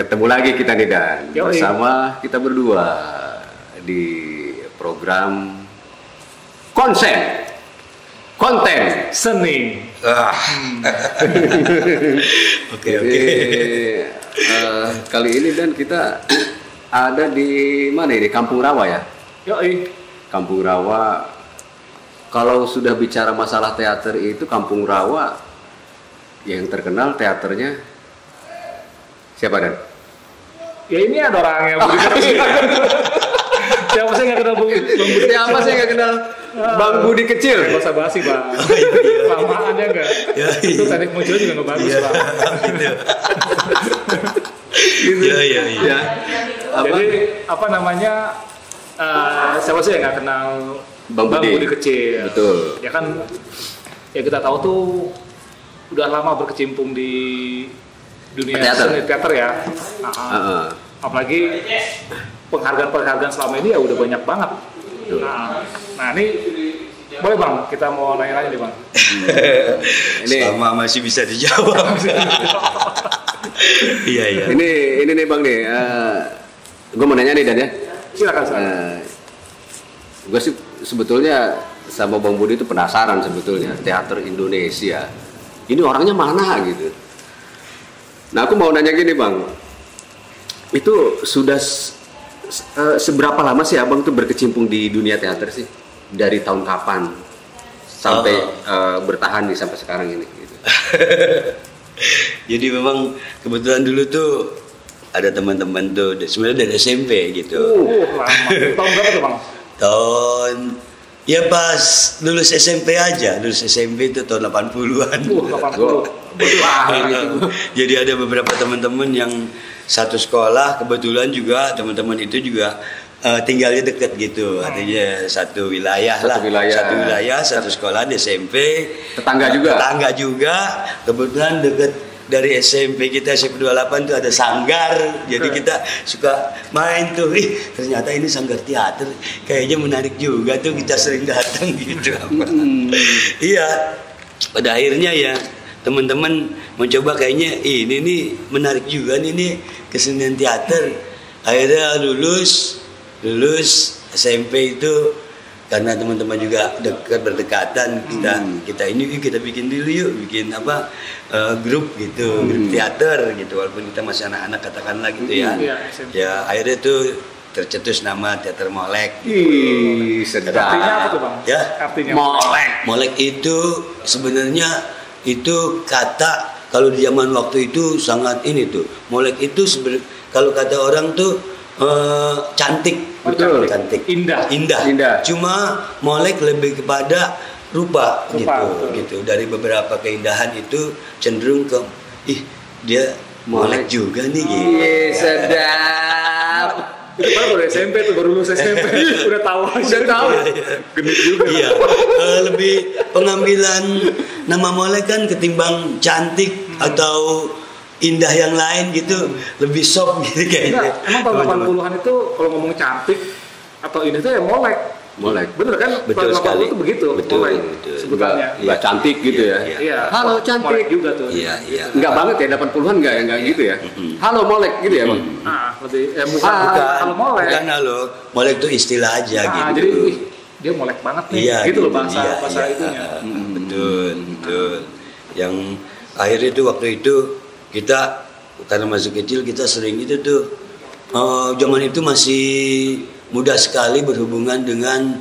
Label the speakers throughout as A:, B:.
A: Ketemu lagi kita nih Dan, bersama kita berdua di program konten seni.
B: Oke.
A: Kali ini Dan kita ada di mana ini? Kampung Rawa ya?
C: Yoi.
A: Kampung Rawa. Kalau sudah bicara masalah teater itu Kampung Rawa yang terkenal teaternya siapa Dan?
C: Ya ini ada orang yang siapa sih nggak kenal Bang Budi?
A: Siapa sih nggak kenal Bang Budi kecil?
C: Gak usah basi Bang. Lamaan ya enggak? Itu teknik muncul juga nggak bagus Bang.
A: Iya.
C: Jadi apa namanya? Siapa sih yang nggak kenal
A: Bang Budi
C: kecil?
A: Betul.
C: Ya kan, ya kita tahu tuh udah lama berkecimpung di dunia teater ya. Apalagi penghargaan selama ini ya udah banyak banget. Nah ini boleh Bang, kita mau nanya-nanya nih Bang.
B: Ini selama masih bisa dijawab. Iya.
A: Ini nih Bang nih, gue mau nanya nih Dan ya.
C: Silakan.
A: Gue sih sebetulnya sama Bang Budi itu penasaran sebetulnya teater Indonesia. Ini orangnya mana gitu. Nah aku mau nanya gini Bang, itu sudah seberapa lama sih Abang tuh berkecimpung di dunia teater sih? Dari tahun kapan sampai bertahan nih sampai sekarang ini? Gitu.
B: Jadi memang kebetulan dulu tuh ada teman-teman tuh sebenarnya dari SMP gitu.
C: Lama. Tahun berapa tuh Bang?
B: Tahun ya pas lulus SMP aja, lulus SMP itu tahun 80-an.
C: 80.
B: Jadi ada beberapa teman-teman yang satu sekolah, kebetulan juga teman-teman itu juga tinggalnya dekat gitu, artinya satu wilayah, satu sekolah di SMP.
A: Tetangga
B: juga, kebetulan dekat dari SMP kita SMP 28 tuh ada sanggar, jadi kita suka main tuh. Ternyata ini sanggar teater, kayaknya menarik juga tuh, kita sering datang gitu. Iya, pada akhirnya ya teman-teman mencoba kayaknya ini nih menarik juga nih kesenian teater. Akhirnya lulus SMP itu karena teman-teman juga berdekatan, kita bikin dulu yuk, bikin grup gitu, grup teater gitu, walaupun kita masih anak-anak katakanlah gitu ya. Ya akhirnya itu tercetus nama Teater Molek.
A: Sedap.
C: Artinya apa tuh Bang?
B: Ya,
C: artinya
B: Molek itu sebenarnya itu kata kalau di zaman waktu itu sangat ini tuh. Molek itu kalau kata orang tuh cantik.
A: Betul.
B: Cantik.
C: Indah.
B: Cuma molek lebih kepada rupa. Gitu. Dari beberapa keindahan itu cenderung ke dia molek juga nih gitu.
A: Sedap.
C: Itu baru SMP tuh, baru lulus SMP udah tahu. Genit juga.
B: Iya. Lebih pengambilan nama molek kan ketimbang cantik atau indah yang lain gitu, lebih soft gitu kayaknya.
C: Emang tahun 80-an itu kalau ngomong cantik atau ini tuh ya molek. Bener kan?
B: Betul sekali.
C: Itu begitu.
B: Betul.
A: Sebutannya. Enggak cantik gitu ya.
C: Iya.
A: Halo cantik.
C: Molek juga tuh.
B: Iya.
A: Enggak banget ya 80-an enggak gitu ya. Halo molek gitu ya, Bang.
C: Lebih bukan halo molek.
B: Bukan halo. Molek itu istilah aja gitu.
C: Jadi dia molek banget nih.
B: Iya,
C: gitu loh bahasa itunya.
B: Betul. Yang akhirnya itu waktu itu kita karena masih kecil kita sering itu tuh zaman itu masih mudah sekali berhubungan dengan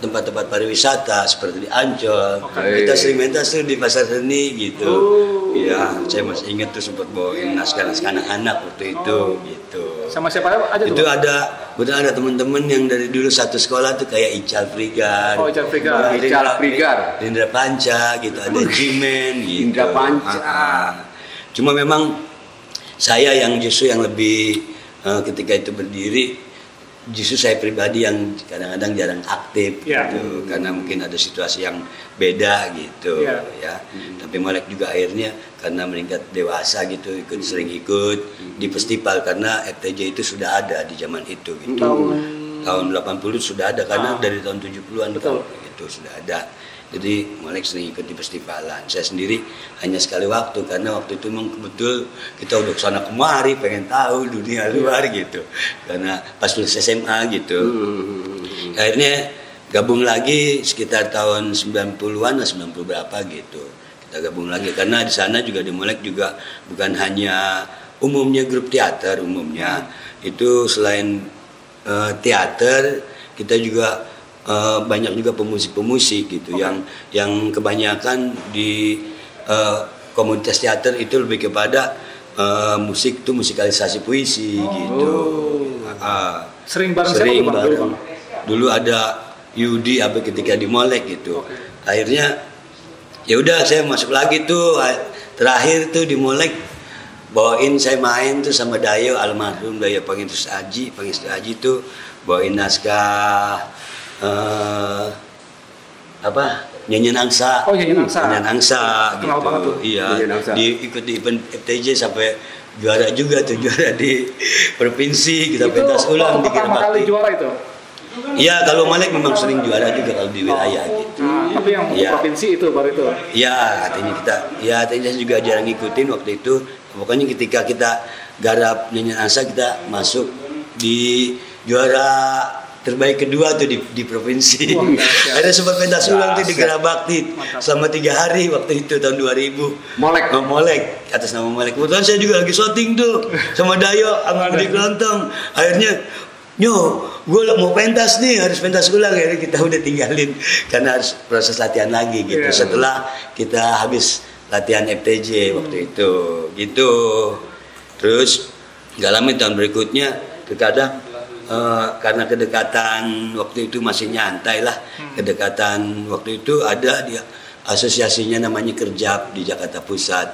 B: tempat-tempat pariwisata seperti di Ancol. Kita sering mentas tuh di pasar seni gitu. Iya, saya masih ingat tuh sempat bawain naskah anak-anak waktu itu gitu.
C: Sama siapa aja tuh?
B: Itu ada teman-teman yang dari dulu satu sekolah tuh kayak Ical Frigar.
A: Ical Frigar.
B: Indra Panca gitu, ada Jimen gitu.
A: Indra Panca.
B: Cuma memang saya yang justru yang lebih ketika itu berdiri, justru saya pribadi yang kadang-kadang jarang aktif gitu, karena mungkin ada situasi yang beda gitu ya. Tapi Molek juga akhirnya karena meningkat dewasa gitu sering ikut di festival karena FTJ itu sudah ada di zaman itu gitu.
C: Tahun
B: Tahun 80 sudah ada karena dari tahun 70-an
C: Betul.
B: kan itu sudah ada. Jadi Molek sering ikut di festivalan. Saya sendiri hanya sekali waktu karena waktu itu memang betul kita udah kesana kemari pengen tahu dunia luar gitu. Karena pas lulus SMA gitu. Akhirnya gabung lagi sekitar tahun 90-an atau 90 berapa gitu. Kita gabung lagi karena di sana juga di Molek juga bukan hanya umumnya grup teater umumnya. Itu selain teater kita juga banyak juga pemusik-pemusik gitu yang kebanyakan di komunitas teater itu lebih kepada musik itu musikalisasi puisi gitu.
C: Sering bareng
B: Sering
C: siapa tuh, Bang?
B: bareng. Dulu ada Yudi apa ketika di Molek gitu. Akhirnya ya udah saya masuk lagi tuh terakhir tuh di Molek bawain saya main tuh sama Dayo almarhum Dayo Pangestu Aji tuh bawain naskah nyanyian angsa.
C: Oh, nyanyian angsa.
B: Nyanyian angsa
C: Kenal
B: gitu.
C: banget tuh.
B: Iya,
A: Nyanyian angsa.
B: ikut di event FTJ sampai juara juga tuh, juara di provinsi, kita
C: Itu
B: pentas ulang di
C: pertama kali
B: Kirabakti.
C: juara itu.
B: Iya, kalau Molek memang sering juara juga kalau di wilayah gitu.
C: Tapi yang
B: Iya.
C: provinsi itu baru itu.
B: Ya, artinya saya juga jarang ngikutin waktu itu. Pokoknya ketika kita garap nyanyian angsa kita masuk di juara terbaik kedua tuh di provinsi.
C: Wah,
B: Ada sempat pentas ulang tuh di
A: Dahsyat.
B: Kirabakti selama 3 hari waktu itu tahun 2000.
A: Molek.
B: Molek atas nama Molek. Kebetulan saya juga lagi syuting tuh sama Dayo sama Budi Kelontong. Akhirnya gue mau pentas nih, harus pentas ulang. Akhirnya kita udah tinggalin karena harus proses latihan lagi gitu.
C: Iya.
B: Setelah kita habis latihan FTJ waktu itu gitu. Terus nggak lama tahun berikutnya terkadang karena kedekatan waktu itu masih nyantai lah. Kedekatan waktu itu ada di asosiasinya namanya Kerjap di Jakarta Pusat.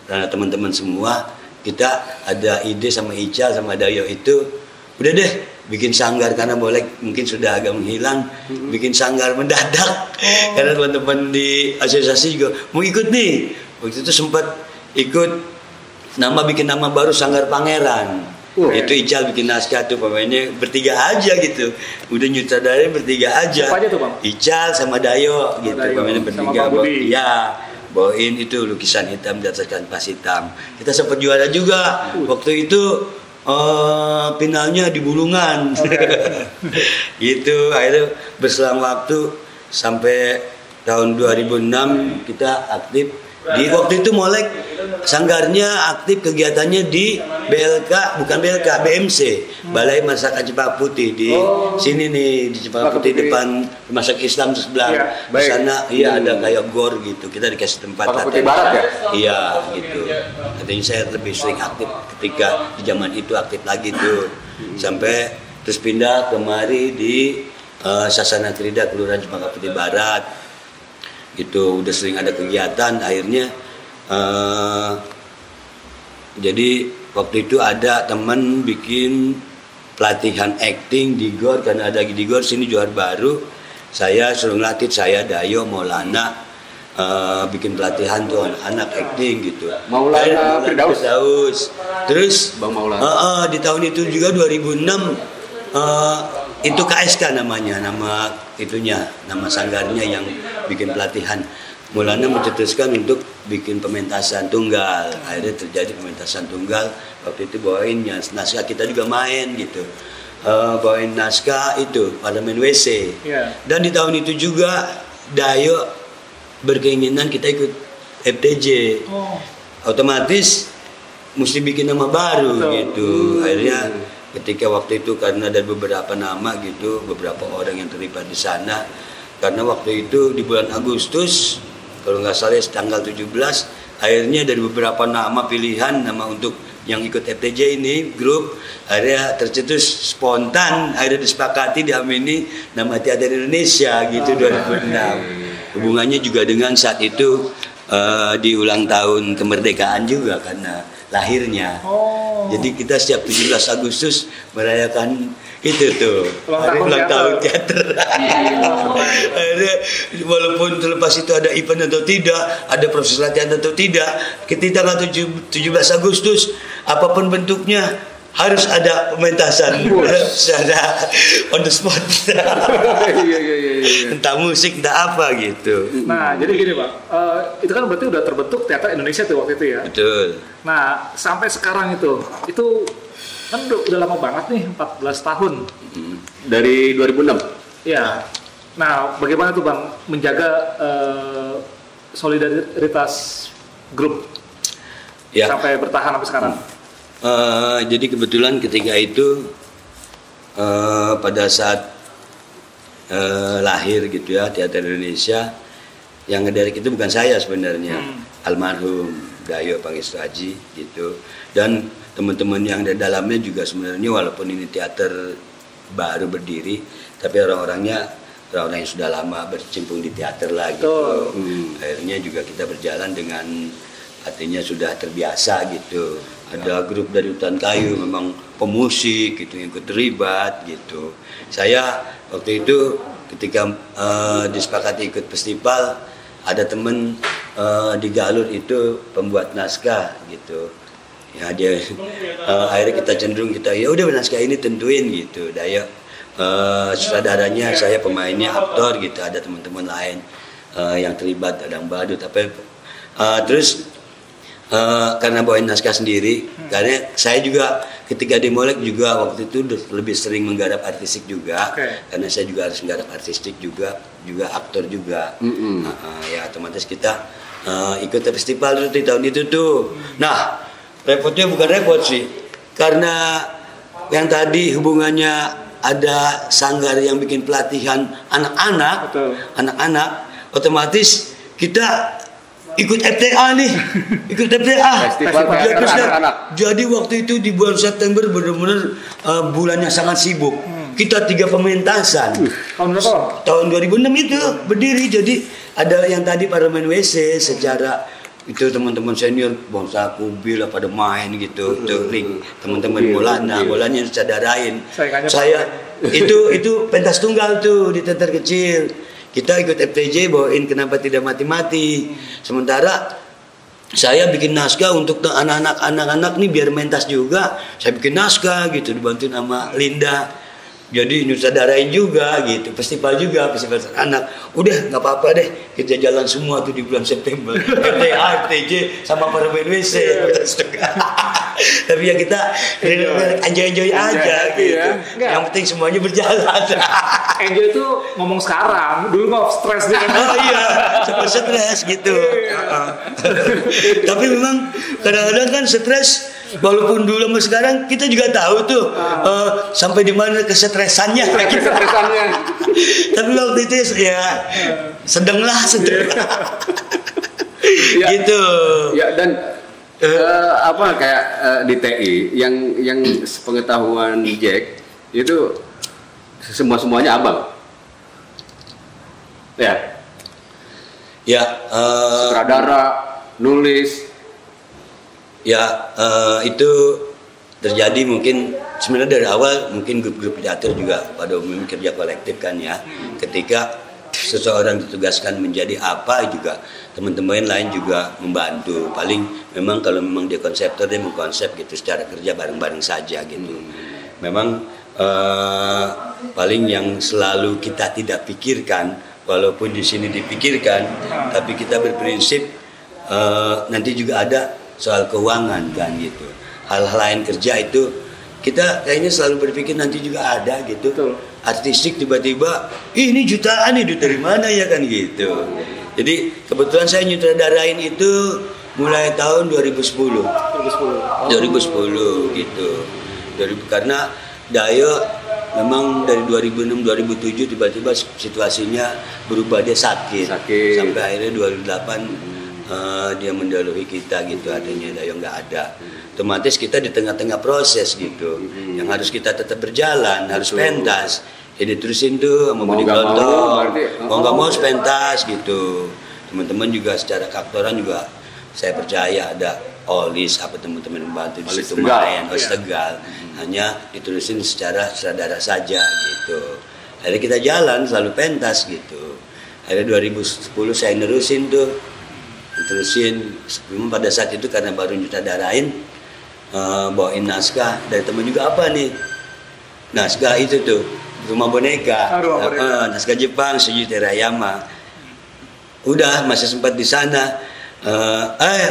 B: Karena teman-teman semua kita ada ide sama Ical sama Dayo itu udah deh bikin sanggar karena Molek mungkin sudah agak menghilang, bikin sanggar mendadak. Karena teman-teman di asosiasi juga mau ikut nih. Waktu itu sempat ikut bikin nama baru Sanggar Pangeran. Itu Ical bikin naskah tuh pemainnya bertiga aja gitu. Udah nyutradarai bertiga aja.
C: Siapa aja tuh, Bang?
B: Ical sama Dayo gitu.
C: Dayo.
B: Pemainnya
C: Sama
B: bertiga.
C: Bang Budi.
B: Ya, bawain itu lukisan hitam di atas kanvas hitam. Kita sempat juara juga. Waktu itu finalnya di Bulungan. Gitu. Akhirnya berselang waktu sampai tahun 2006 kita aktif di waktu itu Molek sanggarnya aktif kegiatannya di BMC Balai Masyarakat Cempaka Putih di sini nih di Cempaka Putih depan Rumah Sakit Islam sebelah.
C: Iya,
B: Di sana ada kayak gor gitu. Kita dikasih tempat
A: Cempaka Putih
B: latihan.
A: Barat ya?
B: Iya gitu. Katanya saya lebih sering aktif ketika di zaman itu aktif lagi tuh. Sampai terus pindah kemari di Sasana Krida Kelurahan Cempaka Putih Barat. Itu udah sering ada kegiatan akhirnya jadi waktu itu ada teman bikin pelatihan acting di GOR karena ada di GOR sini Johar Baru. Saya suruh ngelatih saya Dayo Maulana bikin pelatihan tuh anak acting gitu.
A: Maulana Firdaus.
B: Terus
A: Bang Maulana.
B: di tahun itu juga 2006 itu KSK namanya, nama sanggarnya yang bikin pelatihan. Maulana mencetuskan untuk bikin pementasan tunggal. Akhirnya terjadi pementasan tunggal. Waktu itu bawain naskah, kita juga main gitu. Bawain naskah itu Parlemen WC.
C: Iya.
B: Dan di tahun itu juga Dayo berkeinginan kita ikut FTJ. Otomatis mesti bikin nama baru gitu. Akhirnya ketika waktu itu karena ada beberapa nama gitu, beberapa orang yang terlibat di sana. Karena waktu itu di bulan Agustus, kalau nggak salah tanggal 17, akhirnya dari beberapa nama pilihan, nama untuk yang ikut FTJ ini, grup, akhirnya tercetus spontan, akhirnya disepakati, diamini nama Teater Indonesia gitu 2006. Hubungannya juga dengan saat itu di ulang tahun kemerdekaan juga karena lahirnya. Jadi kita setiap 17 Agustus merayakan itu tuh ulang tahun teater. Walaupun terlepas itu ada event atau tidak, ada proses latihan atau tidak, ketika tanggal 17 Agustus apapun bentuknya harus ada pementasan secara on the spot.
A: Iya.
B: Entah musik, entah apa gitu.
C: Nah, jadi gini Bang, itu kan berarti udah terbentuk teater Indonesia tuh waktu itu ya.
B: Betul.
C: Nah, sampai sekarang itu kan udah lama banget nih, 14 tahun.
A: Dari 2006.
C: Ya. Nah, bagaimana tuh Bang menjaga solidaritas grup sampai bertahan sampai sekarang?
B: Jadi kebetulan ketika itu pada saat lahir gitu ya Teater Indonesia, yang ngedirect itu bukan saya sebenarnya, almarhum Dayo Pangestu Aji gitu, dan teman-teman yang di dalamnya juga sebenarnya walaupun ini teater baru berdiri, tapi orang-orangnya orang yang sudah lama berkecimpung di teater lah gitu. Akhirnya juga kita berjalan dengan artinya sudah terbiasa gitu. Ada grup dari Hutan Kayu memang pemusik gitu yang ikut terlibat gitu. Saya waktu itu ketika disepakati ikut festival, ada temen di Galur itu pembuat naskah gitu. Ya dia akhirnya kita cenderung ya udah naskah ini tentuin gitu. Daya sutradaranya, saya pemainnya, aktor gitu, ada teman-teman lain yang terlibat, ada yang badut, tapi terus karena bawain naskah sendiri, karena saya juga ketika di Molek juga waktu itu lebih sering menggarap artistik juga, karena saya juga harus menggarap artistik juga aktor juga. Ya otomatis kita ikut festival itu di tahun itu tuh. Nah repotnya bukan repot sih, karena yang tadi hubungannya ada sanggar yang bikin pelatihan anak-anak, otomatis kita ikut FTA nih, ikut FTA. Jadi waktu itu di bulan September benar-benar bulan yang sangat sibuk. Kita 3 pementasan.
C: Tahun berapa?
B: Tahun 2006 itu berdiri. Jadi ada yang tadi para main WC secara itu teman-teman senior bangsa Kubil pada main gitu, touring teman-teman bolanya dicadarain. Saya itu pentas tunggal tuh di teater kecil. Kita ikut FTJ bawain Kenapa Tidak Mati-Mati. Sementara saya bikin naskah untuk anak-anak nih biar mentas juga. Saya bikin naskah gitu dibantuin sama Linda. Jadi nyutradarain juga gitu, festival anak. Udah nggak apa-apa deh, kita jalan semua tuh di bulan September. FTA, FTJ sama para WC. Tapi ya kita enjoy aja gitu.
C: Ya?
B: Yang penting semuanya berjalan.
C: Enjoy itu ngomong sekarang, dulu nggak stres dia.
B: Oh iya, sempat stres gitu. Tapi memang kadang-kadang kan stres. Walaupun dulu sama sekarang kita juga tahu tuh sampai di mana kesetresannya. Tapi waktu itu ya sedang. Gitu.
A: Ya dan kayak di TI yang sepengetahuan Jack itu semuanya abang. Ya, sutradara, nulis.
B: Ya itu terjadi mungkin sebenarnya dari awal mungkin grup-grup teater juga pada umumnya kerja kolektif kan ya. Ketika seseorang ditugaskan menjadi apa juga teman-teman lain juga membantu. Paling memang kalau memang dia konseptor dia mengkonsep gitu secara kerja bareng-bareng saja gitu. Memang paling yang selalu kita tidak pikirkan walaupun di sini dipikirkan tapi kita berprinsip nanti juga ada soal keuangan kan gitu. Hal-hal lain kerja itu kita kayaknya selalu berpikir nanti juga ada gitu. Artistik tiba-tiba ini jutaan nih dari mana ya kan gitu. Jadi kebetulan saya nyutradarain itu mulai tahun 2010 gitu. Karena Dayo memang dari 2006-2007 tiba-tiba situasinya berubah, dia sakit. Sampai akhirnya 2008 dia mendahului kita gitu, adanya Dayo nggak ada. Otomatis kita di tengah-tengah proses gitu, yang harus kita tetap berjalan, harus pentas. Jadi terusin tuh sama Budi Klontong, mau nggak mau pentas gitu. Teman-teman juga secara aktoran juga saya percaya ada Olis apa teman-teman membantu di situ main, Olis Tegal. Hanya diterusin secara sutradara saja gitu. Akhirnya kita jalan selalu pentas gitu. Akhirnya 2010 saya nerusin tuh. Terusin pada saat itu karena baru nyutradarain bawain naskah dari temen juga apa nih, naskah itu tuh rumah boneka, naskah Jepang Seiji Terayama. Udah masih sempat di sana,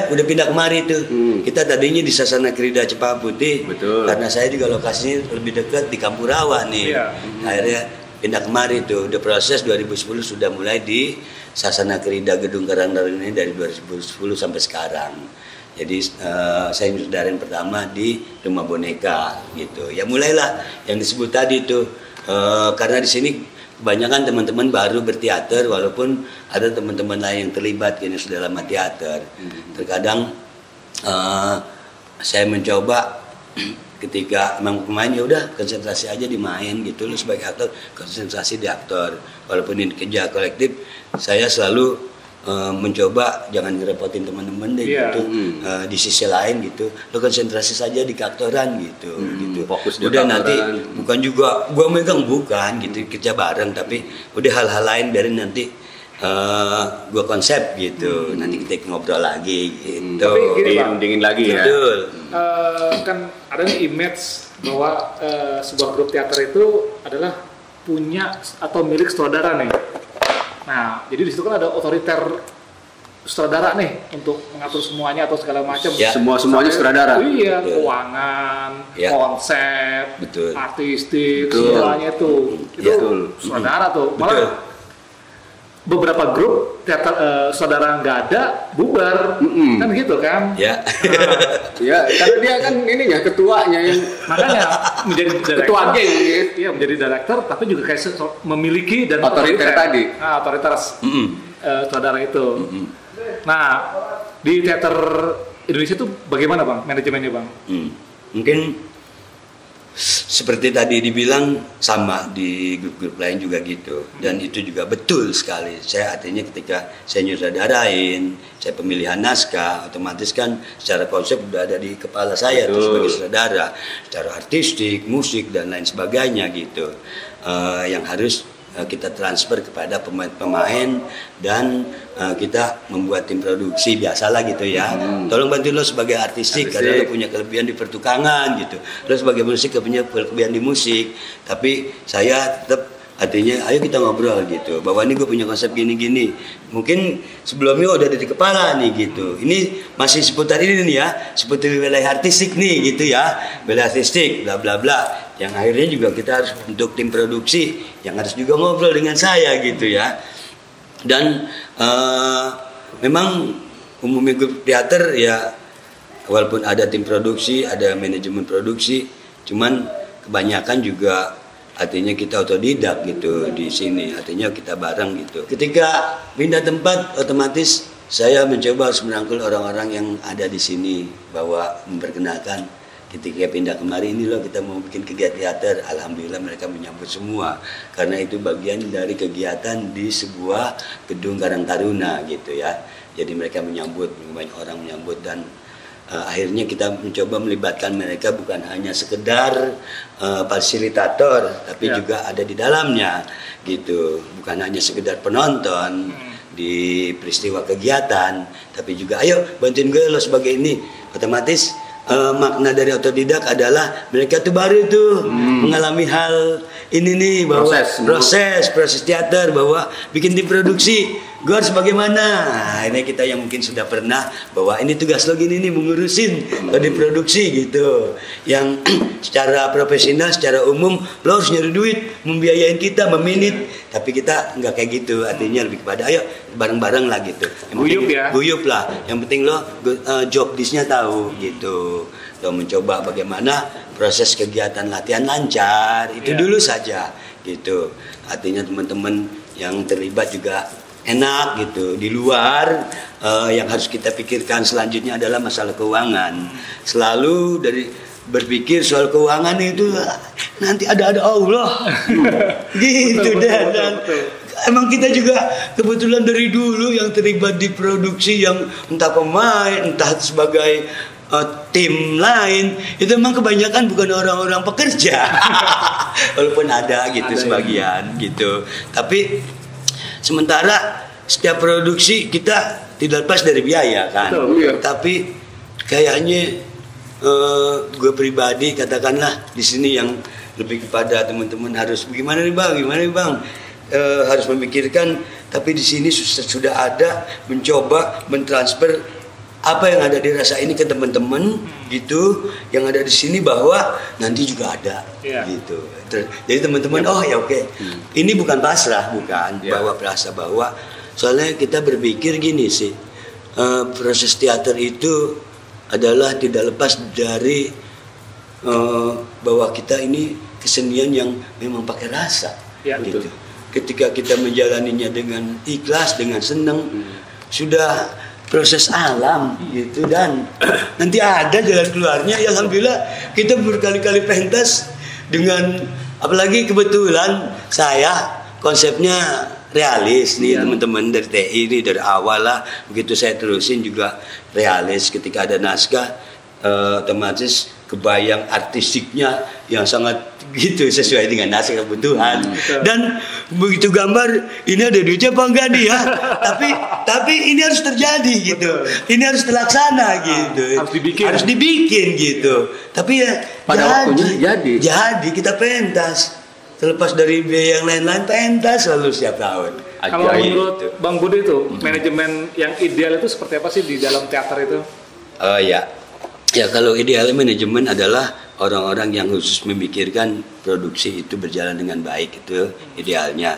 B: udah pindah kemari tuh. Kita tadinya di Sasana Krida Cepaka Putih.
A: Betul.
B: Karena saya juga lokasinya lebih dekat di Kampurawa nih. Akhirnya pindah kemari tuh. Udah proses 2010 sudah mulai di Sasana Krida Gedung Karang Taruna ini dari 2010 sampai sekarang. Jadi saya sutradarain pertama di rumah boneka gitu. Ya mulailah yang disebut tadi tuh, karena di sini kebanyakan teman-teman baru berteater, walaupun ada teman-teman lain yang terlibat yang sudah lama teater. Terkadang saya mencoba ketika emang pemain ya udah konsentrasi aja di main gitu, lu sebagai aktor konsentrasi di aktor. Walaupun ini kerja kolektif, saya selalu mencoba jangan ngerepotin teman-teman deh gitu. Di sisi lain gitu, lo konsentrasi saja di keaktoran gitu.
A: Fokus di
B: udah
A: keaktoran.
B: nanti bukan juga gua megang, bukan gitu, kerja bareng, tapi udah hal-hal lain biarin nanti gua konsep gitu. Nanti kita ngobrol lagi gitu.
C: Tapi gini, Bang,
A: dingin lagi ya.
B: Betul.
C: Kan ada nih image bahwa sebuah grup teater itu adalah punya atau milik sutradara nih. Nah, jadi di situ kan ada otoriter sutradara nih untuk mengatur semuanya atau segala macam.
B: Ya.
A: Semuanya sutradara.
C: Iya,
B: Betul.
C: keuangan,
B: Ya.
C: konsep,
B: Betul.
C: artistik,
A: Betul.
C: semuanya itu
A: Betul.
C: sutradara tuh.
B: Betul.
C: Malah beberapa grup teater saudara nggak ada, bubar, kan gitu kan?
B: Ya.
A: Ya, karena dia kan ininya ketuanya yang
C: Makanya menjadi director,
A: ketua geng gitu.
C: iya menjadi director, tapi juga kayak memiliki dan
A: Otoriter tadi.
C: Otoritas saudara itu. Nah, di teater Indonesia itu bagaimana, Bang, manajemennya, Bang?
B: Mungkin seperti tadi dibilang sama di grup-grup lain juga gitu, dan itu juga betul sekali. Saya artinya ketika saya nyutradarain, saya pemilihan naskah, otomatis kan secara konsep udah ada di kepala saya tuh sebagai sutradara, secara artistik, musik dan lain sebagainya gitu, yang harus kita transfer kepada pemain-pemain dan kita membuat tim produksi biasalah gitu ya. Tolong bantu lo sebagai artistik karena lo punya kelebihan di pertukangan gitu. Lo sebagai musik punya kelebihan di musik. Tapi saya tetap artinya ayo kita ngobrol gitu. Bahwa ini gue punya konsep gini-gini. Mungkin sebelumnya udah ada di kepala nih gitu. Ini masih seputar ini nih ya, seputar wilayah artistik nih gitu ya. Wilayah artistik bla bla bla. Yang akhirnya juga kita harus bentuk tim produksi yang harus juga ngobrol dengan saya gitu ya. Dan memang umumnya grup teater ya, walaupun ada tim produksi, ada manajemen produksi, cuman kebanyakan juga artinya kita otodidak gitu di sini, artinya kita bareng gitu. Ketika pindah tempat, otomatis saya mencoba harus merangkul orang-orang yang ada di sini, bahwa memperkenalkan ketika pindah kemari ini loh kita mau bikin kegiatan teater. Alhamdulillah mereka menyambut semua, karena itu bagian dari kegiatan di sebuah gedung Karang Taruna gitu ya. Jadi mereka menyambut, banyak orang menyambut, dan akhirnya kita mencoba melibatkan mereka bukan hanya sekedar fasilitator, tapi juga ada di dalamnya gitu, bukan hanya sekedar penonton di peristiwa kegiatan, tapi juga ayo bantuin gue lo sebagai ini. Otomatis makna dari otodidak adalah mereka tuh baru tuh mengalami hal ini nih, bahwa proses teater, bahwa bikin tim produksi gue harus bagaimana. Nah, ini kita yang mungkin sudah pernah bahwa ini tugas lo gini nih, mengurusin lo di produksi gitu, yang secara profesional, secara umum lo harus nyari duit, membiayain kita, meminit, tapi kita nggak kayak gitu. Artinya lebih kepada ayo bareng-bareng lah gitu, guyup lah, yang penting lo job disnya tahu gitu. Lo mencoba bagaimana proses kegiatan latihan lancar itu dulu saja gitu. Artinya teman-teman yang terlibat juga enak gitu. Di luar yang harus kita pikirkan selanjutnya adalah masalah keuangan. Selalu dari berpikir soal keuangan itu nanti ada Allah gitu. Dan emang kita juga kebetulan dari dulu yang terlibat di produksi, yang entah pemain, entah sebagai tim lain, itu memang kebanyakan bukan orang-orang pekerja. Walaupun ada gitu sebagian gitu. Tapi sementara setiap produksi kita tidak lepas dari biaya kan. Tapi kayaknya gue pribadi katakanlah di sini yang lebih kepada teman-teman harus gimana nih bang, harus memikirkan. Tapi di sini sudah ada mencoba mentransfer apa yang ada di rasa ini ke teman-teman gitu, yang ada di sini bahwa nanti juga ada gitu. Jadi teman-teman oke. Ini bukan pasrah, bukan bahwa perasa bahwa soalnya kita berpikir gini sih, proses teater itu adalah tidak lepas dari bahwa kita ini kesenian yang memang pakai rasa gitu.
C: Betul.
B: Ketika kita menjalaninya dengan ikhlas, dengan senang, sudah proses alam gitu, dan nanti ada jalan keluarnya. Ya, alhamdulillah kita berkali-kali pentas dengan, apalagi kebetulan saya konsepnya realis nih teman-teman dari TI ini dari awal lah, begitu saya terusin juga realis. Ketika ada naskah otomatis kebayang artistiknya yang sangat gitu sesuai dengan naskah kebutuhan. Dan begitu gambar ini ada duitnya apa enggak nih ya, tapi ini harus terjadi gitu, ini harus terlaksana gitu, harus dibikin gitu. Tapi ya
A: pada waktunya
B: jadi kita pentas. Terlepas dari biaya yang lain-lain, pentas selalu setiap tahun.
C: Kalau menurut Bang Budi itu manajemen yang ideal itu seperti apa sih di dalam teater itu?
B: Ya kalau ideal manajemen adalah orang-orang yang khusus memikirkan produksi itu berjalan dengan baik, itu idealnya.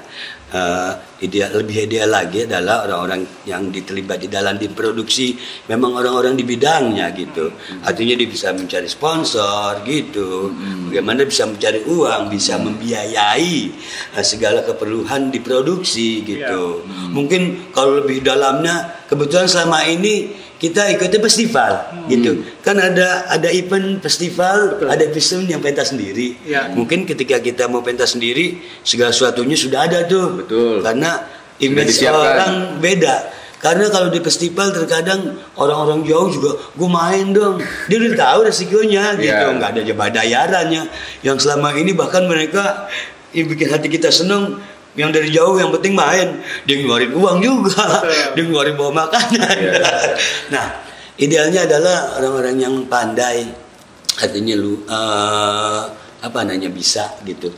B: Lebih ideal lagi adalah orang-orang yang terlibat di dalam tim produksi memang orang-orang di bidangnya gitu. Artinya dia bisa mencari sponsor gitu, bagaimana bisa mencari uang, bisa membiayai segala keperluan di produksi gitu. Mungkin kalau lebih dalamnya, kebetulan selama ini kita ikutnya festival gitu. Kan ada event festival, ada event yang pentas sendiri. Mungkin ketika kita mau pentas sendiri, segala sesuatunya sudah ada tuh.
A: Betul.
B: Karena image orang beda. Karena kalau di festival terkadang orang-orang jauh juga, gue main dong. Dia udah tahu resikonya gitu, nggak ada bayarannya. Yang selama ini bahkan mereka bikin hati kita seneng. Yang dari jauh yang penting main, dia ngeluarin uang juga, dia ngeluarin bawa makanan. Nah, idealnya adalah orang-orang yang pandai, artinya bisa gitu,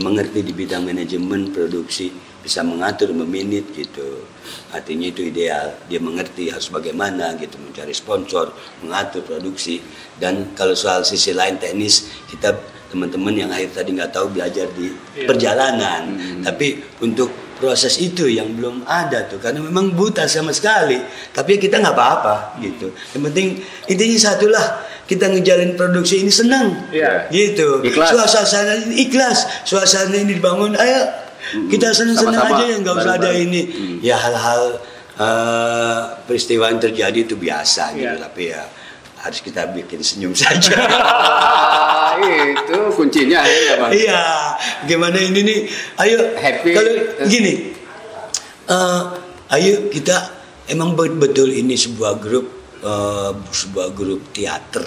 B: mengerti di bidang manajemen produksi, bisa mengatur, memanage gitu. Artinya itu ideal, dia mengerti harus bagaimana gitu, mencari sponsor, mengatur produksi. Dan kalau soal sisi lain teknis, kita teman-teman yang akhir tadi nggak tahu belajar di perjalanan, tapi untuk proses itu yang belum ada tuh, karena memang buta sama sekali. Tapi kita nggak apa-apa gitu. Yang penting intinya satulah, kita ngejalin produksi ini senang, gitu. Suasana ini ikhlas, suasana ini dibangun. Ayo kita senang-senang aja, yang nggak usah ada ini. Ya hal-hal peristiwa yang terjadi itu biasa gitu, tapi ya harus kita bikin senyum saja.
A: Itu kuncinya ya Bang.
B: Iya, gimana ini nih? Ayo happy. Kalau gini, ayo kita emang betul ini sebuah grup teater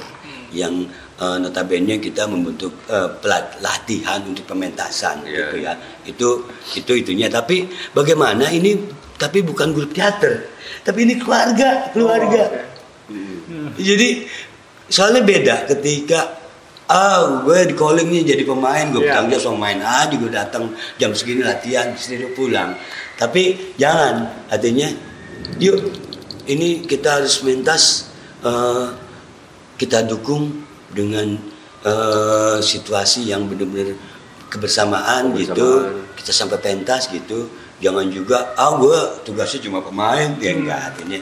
B: yang notabene kita membentuk pelatihan untuk pementasan gitu ya. Itunya. Tapi bagaimana ini? Tapi bukan grup teater, tapi ini keluarga. Jadi soalnya beda ketika gue di callingnya jadi pemain, gue bertanggung jawab main aja, gue datang jam segini latihan, istri pulang. Tapi jangan, artinya yuk ini kita harus mentas, kita dukung dengan situasi yang benar-benar kebersamaan gitu, kita sampai pentas gitu. Jangan juga gue tugasnya cuma pemain, ya enggak, artinya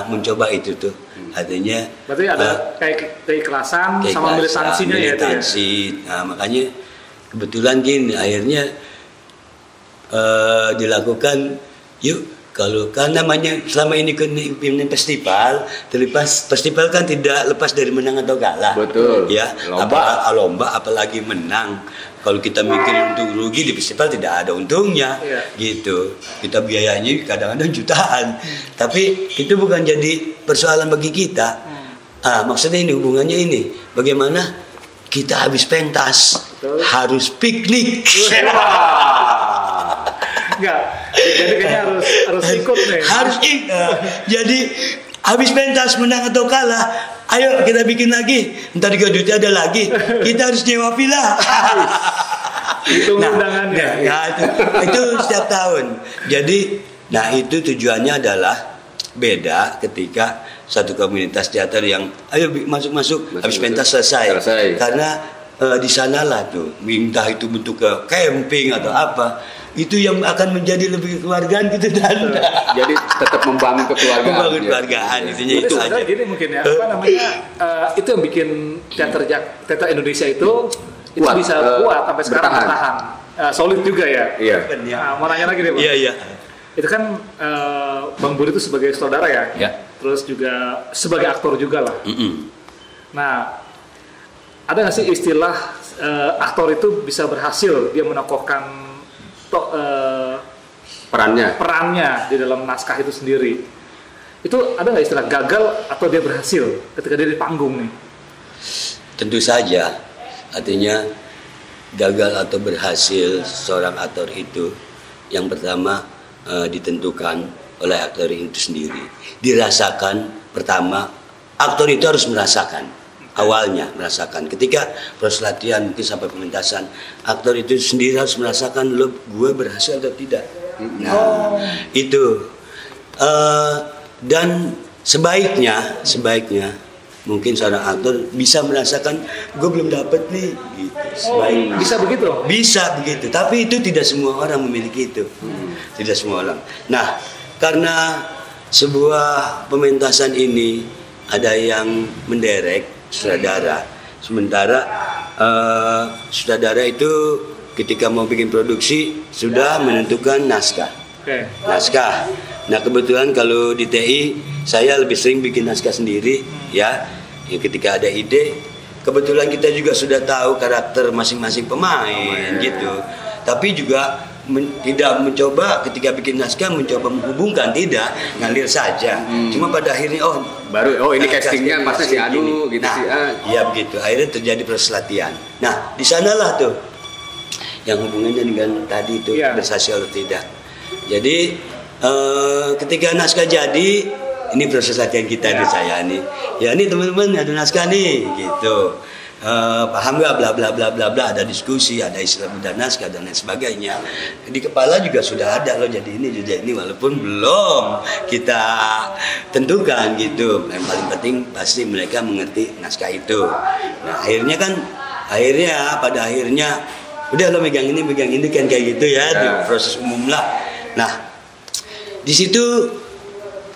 B: mencoba itu tuh, artinya
C: berarti ada kayak keikhlasan sama militansinya ya.
B: Nah, makanya kebetulan gini akhirnya dilakukan kalau kan namanya selama ini pimpinan festival, terlepas festival kan tidak lepas dari menang atau kalah.
A: Betul.
B: Ya, lomba apalagi menang. Kalau kita mikirin untuk rugi di festival tidak ada untungnya, gitu. Kita biayanya kadang-kadang jutaan, tapi itu bukan jadi persoalan bagi kita. Maksudnya ini hubungannya ini, bagaimana kita habis pentas harus piknik.
C: Enggak, jadi kayaknya harus ikut nih.
B: Jadi habis pentas menang atau kalah, ayo kita bikin lagi. Ntar juga duitnya ada lagi. Kita harus nyewa villa.
C: Itu undangannya.
B: Itu setiap tahun. Jadi, nah itu tujuannya adalah beda ketika satu komunitas teater yang ayo masuk habis pentas selesai. Karena di sanalah tuh, entah itu bentuk ke camping atau apa, itu yang akan menjadi lebih kekeluargaan gitu dan
A: jadi tetap membangun kekeluargaan.
B: Membangun kekeluargaan itu aja.
C: Gini mungkin ya, apa namanya? Itu yang bikin teater Indonesia itu
A: Kuat,
C: bisa kuat sampai sekarang bertahan. Solid juga ya.
A: Iya.
C: Nah, mau nanya lagi nih, Bang.
B: Iya.
C: Itu kan Bang Budi itu sebagai saudara ya.
B: Ya.
C: Terus juga sebagai aktor juga lah. Nah, ada nggak sih istilah aktor itu bisa berhasil dia menaklukkan perannya di dalam naskah itu sendiri? Itu ada nggak istilah gagal atau dia berhasil ketika dia di panggung nih?
B: Tentu saja, artinya gagal atau berhasil seorang aktor itu yang pertama ditentukan oleh aktor itu sendiri. Dirasakan pertama, aktor itu harus merasakan. Awalnya merasakan, ketika proses latihan mungkin sampai pementasan, aktor itu sendiri harus merasakan gue berhasil atau tidak. Nah, itu dan sebaiknya mungkin seorang aktor bisa merasakan gue belum dapet nih, gitu. Sebaiknya.
C: Bisa begitu?
B: Bisa begitu, tapi itu tidak semua orang memiliki itu, tidak semua orang. Nah, karena sebuah pementasan ini ada yang menderek sutradara, sementara sutradara itu ketika mau bikin produksi sudah menentukan naskah. Naskah. Nah kebetulan kalau di TI saya lebih sering bikin naskah sendiri ya. Ketika ada ide, kebetulan kita juga sudah tahu karakter masing-masing pemain gitu. Tapi juga tidak mencoba ketika bikin naskah mencoba menghubungkan, tidak, ngalir saja. Cuma pada akhirnya
A: ini castingnya pasti si Anu gitu sih.
B: Iya begitu. Akhirnya terjadi proses latihan. Nah di sanalah tuh yang hubungannya dengan tadi itu berhasil atau tidak. Jadi ketika naskah jadi, ini proses latihan kita di saya nih. Ya ini teman-teman ada naskah nih gitu. Paham nggak bla bla bla bla bla, ada diskusi, ada istilah beda naskah dan lain sebagainya. Di kepala juga sudah ada loh, jadi ini walaupun belum kita tentukan gitu. Yang paling penting pasti mereka mengerti naskah itu. Nah pada akhirnya udah lo megang ini kan kayak gitu ya, di proses umum lah. Nah di situ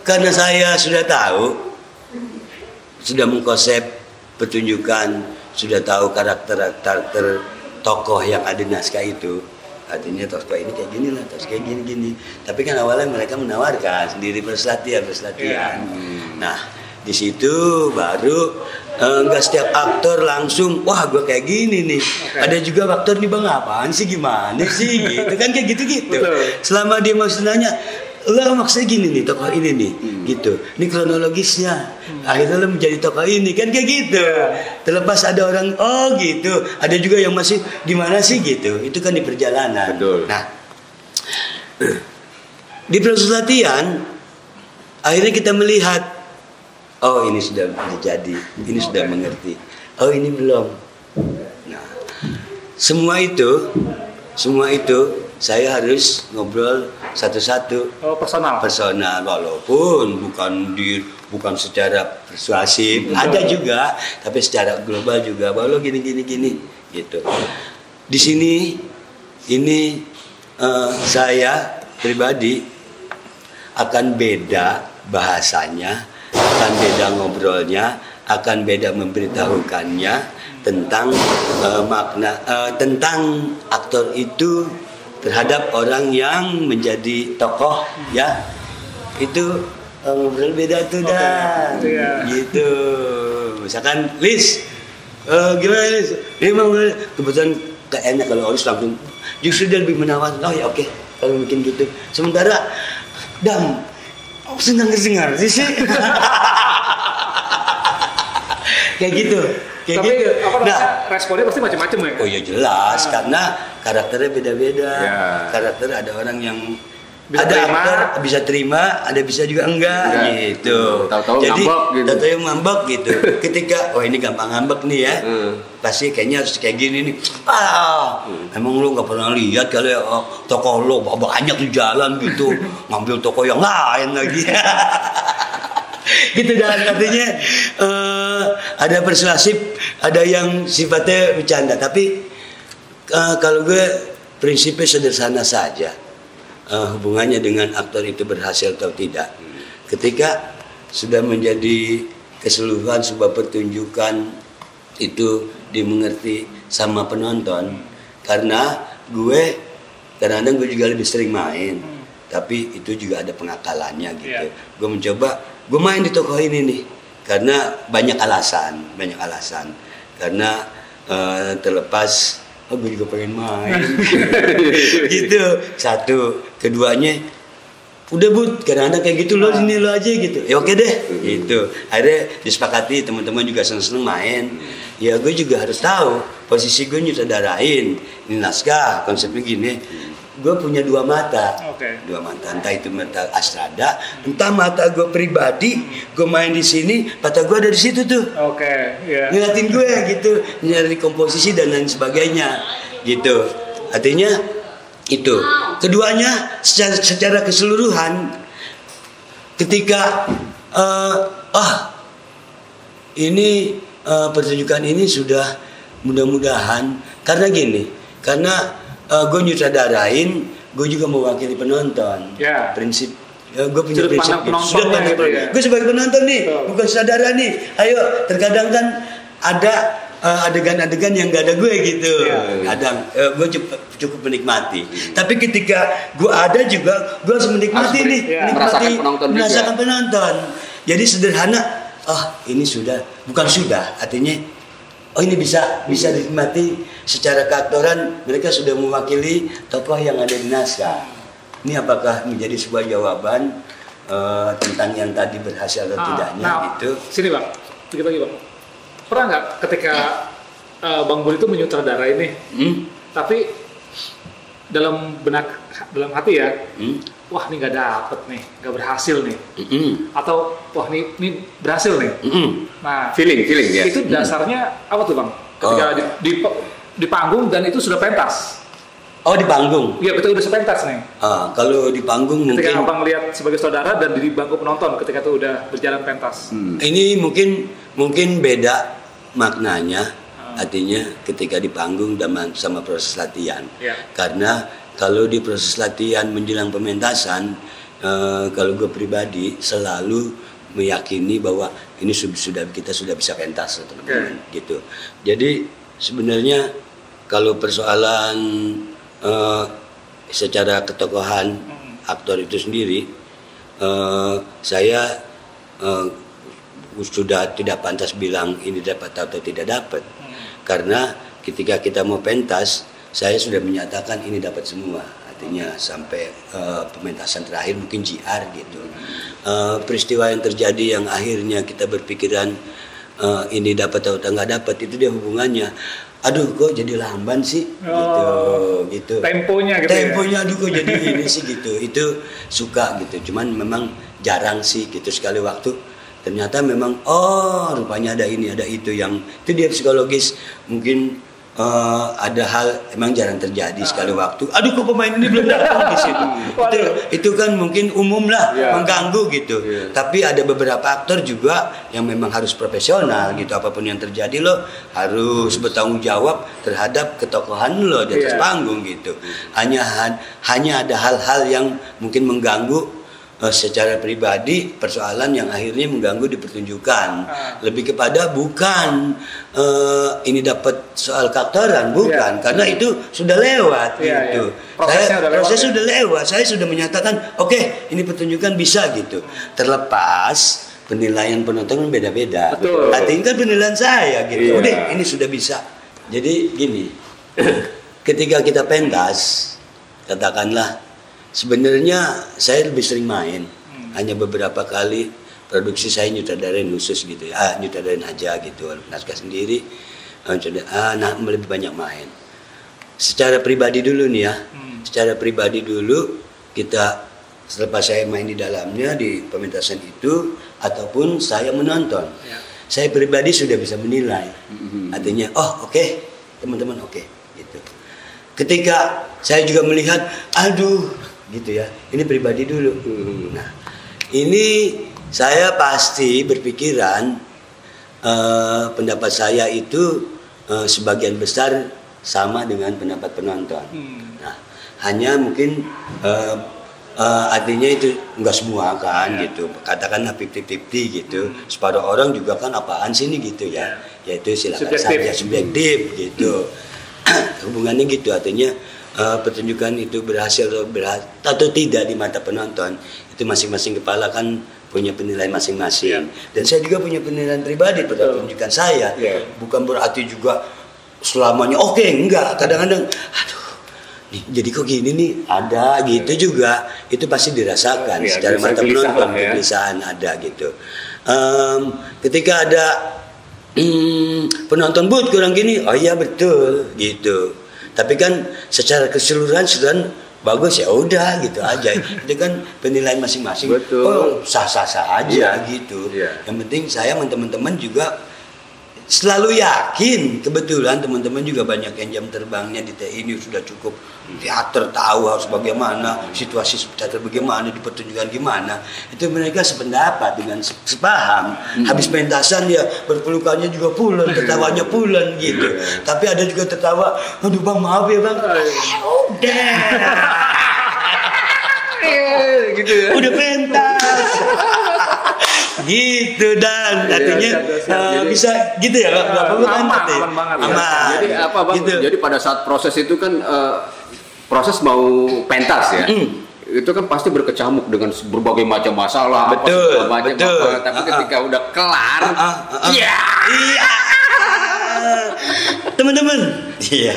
B: karena saya sudah tahu, sudah mengkonsep pertunjukan, sudah tahu karakter tokoh yang ada di naskah itu, artinya tokoh ini kayak gini lah, tokoh kayak gini. Tapi kan awalnya mereka menawarkan sendiri proses latihan. Nah di situ baru nggak setiap aktor langsung wah gue kayak gini nih. Ada juga aktor nih bang apaan sih, gimana sih gitu kan, kayak gitu. Selama dia masih nanya lo maksudnya gini nih tokoh ini nih gitu, ini kronologisnya akhirnya lo menjadi tokoh ini kan kayak gitu. Terlepas ada orang gitu, ada juga yang masih di mana sih gitu, itu kan di perjalanan.
A: Betul.
B: Nah di proses latihan akhirnya kita melihat ini sudah jadi, ini sudah mengerti, ini belum. Nah semua itu saya harus ngobrol satu-satu. Personal, walaupun bukan secara persuasif, ada juga, tapi secara global juga. Bahwa gini gitu. Di sini ini saya pribadi akan beda bahasanya, akan beda ngobrolnya, akan beda memberitahukannya tentang makna tentang aktor itu terhadap orang yang menjadi tokoh ya, itu ngobrol beda tuh dah gitu. Misalkan Lis gimana Lis, ini mau kebetulan gak enak kalau Oris langsung, justru dia lebih menawarkan oke kalau mungkin gitu. Sementara Dam senang dengar sih kayak gitu.
C: Tapi
B: gitu.
C: Responnya pasti macam-macam ya?
B: Oh iya jelas, karena karakternya beda-beda. Karakter ada orang yang
C: Bisa
B: ada
C: terima.
B: aktor bisa terima, ada bisa juga enggak. Gitu.
A: Tahu-tahu
B: Jadi
A: ngambek gitu.
B: tahu-tahu ngambek gitu. Ketika ini gampang ngambek nih ya. Pasti kayaknya harus kayak gini nih. Emang lu nggak pernah lihat kali toko lo banyak di jalan gitu, ngambil toko yang lain lagi. Gitu, dan artinya ada persuasif, ada yang sifatnya bercanda. Tapi kalau gue prinsipnya sederhana saja. Hubungannya dengan aktor itu berhasil atau tidak. Ketika sudah menjadi keseluruhan sebuah pertunjukan itu dimengerti sama penonton, karena gue kadang-kadang gue juga lebih sering main, tapi itu juga ada pengakalannya gitu. Gue mencoba, gue main di tokoh ini nih karena banyak alasan, karena terlepas gue juga pengen main gitu. Satu, keduanya udah Bud, kadang-kadang kayak gitu lo sini lo aja gitu. Ya oke deh gitu. Akhirnya disepakati, teman-teman juga seneng-seneng main. Ya gue juga harus tahu posisi gue nyutradarain ini naskah, konsepnya gini. Gue punya dua mata, dua mata, entah itu mata Astrada, entah mata gue pribadi. Gue main di sini, mata gue ada di situ tuh. Ngeliatin gue gitu, nyari komposisi dan lain sebagainya, gitu. Artinya itu. Keduanya secara keseluruhan, ketika ini pertunjukan ini sudah mudah-mudahan karena gini, karena gue nyutradarain, gue juga mewakili penonton. Prinsip gue punya prinsip gitu. Gue sebagai penonton nih, bukan sutradara nih. Ayo, terkadang kan ada adegan-adegan yang gak ada gue gitu. Kadang gue cukup menikmati. Tapi ketika gue ada juga, gue harus menikmati nih, merasakan penonton. Jadi sederhana. Ini sudah, bukan sudah, artinya ini bisa dinikmati secara keaktoran. Mereka sudah mewakili tokoh yang ada di naskah. Ini apakah menjadi sebuah jawaban tentang yang tadi berhasil atau tidaknya gitu.
C: Sini Bang, dikit lagi Bang. Pernah nggak ketika Bang Budi itu menyutradarai ini, tapi dalam hati ya, wah ini nggak dapet nih, nggak berhasil nih, atau wah ini berhasil nih. Nah, feeling ya. Itu dasarnya apa tuh Bang? Ketika di panggung dan itu sudah pentas.
B: Oh, di panggung?
C: Iya, betul, udah sepentas nih.
B: Kalau di panggung
C: ketika
B: mungkin
C: Abang lihat sebagai saudara dan di bangku penonton ketika itu udah berjalan pentas.
B: Ini mungkin beda maknanya. Artinya ketika di panggung dan sama proses latihan. Karena kalau di proses latihan menjelang pementasan, kalau gue pribadi selalu meyakini bahwa ini kita sudah bisa pentas, teman-teman, gitu. Jadi sebenarnya kalau persoalan secara ketokohan aktor itu sendiri, saya sudah tidak pantas bilang ini dapat atau tidak dapat. Karena ketika kita mau pentas, saya sudah menyatakan ini dapat semua. Artinya sampai pementasan terakhir mungkin JR gitu. Peristiwa yang terjadi yang akhirnya kita berpikiran ini dapat atau nggak dapat, itu dia hubungannya. Aduh, kok jadi lamban sih, gitu.
C: Temponya
B: aduh kok jadi ini sih gitu. Itu suka gitu. Cuman memang jarang sih gitu, sekali waktu ternyata memang rupanya ada ini ada itu, yang itu dia psikologis. Mungkin ada hal emang jarang terjadi sekali waktu. Aduh, kok pemain ini belum datang di situ. Itu kan mungkin umum lah, mengganggu gitu. Tapi ada beberapa aktor juga yang memang harus profesional gitu. Apapun yang terjadi lo harus bertanggung jawab terhadap ketokohan lo di atas panggung gitu. Hanya ada hal-hal yang mungkin mengganggu secara pribadi, persoalan yang akhirnya mengganggu di pertunjukan. Lebih kepada bukan ini dapat soal keaktoran, bukan, karena itu sudah lewat gitu. Proses sudah lewat. Saya sudah menyatakan oke, ini pertunjukan bisa gitu. Terlepas penilaian penonton beda-beda. Artinya kan penilaian saya gitu. Udah, ini sudah bisa. Jadi gini, ketika kita pentas, katakanlah sebenarnya saya lebih sering main. Hanya beberapa kali produksi saya nyutradarain khusus gitu ya. Nyutradarain aja gitu, naskah sendiri. Lebih banyak main. Secara pribadi dulu nih ya. Secara pribadi dulu kita selepas saya main di dalamnya di pementasan itu ataupun saya menonton.
C: Ya.
B: Saya pribadi sudah bisa menilai. Artinya, oh oke, teman-teman oke, gitu. Ketika saya juga melihat, aduh, gitu ya. Ini pribadi dulu. Nah, ini saya pasti berpikiran pendapat saya itu sebagian besar sama dengan pendapat penonton. Nah, hanya mungkin artinya itu enggak semua kan gitu, katakanlah 50-50 gitu. Separuh orang juga kan apaan sih ini gitu ya, yaitu silakan saja subjektif gitu. Hubungannya gitu, artinya pertunjukan itu berhasil atau tidak di mata penonton itu masing-masing kepala kan punya penilaian masing-masing. Dan saya juga punya penilaian pribadi pada pertunjukan saya. Bukan berarti juga selamanya oke, enggak. Kadang-kadang aduh nih, jadi kok gini nih, ada gitu juga. Itu pasti dirasakan secara mata penonton, kegelisahan ada gitu. Ketika ada penonton but kurang gini, oh iya betul gitu. Tapi kan secara keseluruhan sudah bagus, ya udah gitu aja. Itu kan penilaian masing-masing. Oh sah-sah aja gitu. Yang penting saya sama teman-teman juga selalu yakin, kebetulan teman-teman juga banyak yang jam terbangnya di TI ini sudah cukup, teater tahu harus bagaimana, situasi teater bagaimana, di pertunjukan gimana. Itu mereka sependapat dengan sepaham. Habis pentasan ya berpelukannya juga pulen, tertawanya pulen gitu. Tapi ada juga tertawa, aduh bang maaf ya bang, udah gitu ya. Udah pentas gitu, dan artinya bisa gitu ya, nggak perlu kan
C: aman.
A: Jadi apa bang?
B: Gitu.
A: Jadi pada saat proses itu kan proses mau pentas ya, itu kan pasti berkecamuk dengan berbagai macam masalah.
B: Betul.
A: Tapi ketika udah kelar,
B: iya, teman-teman, iya.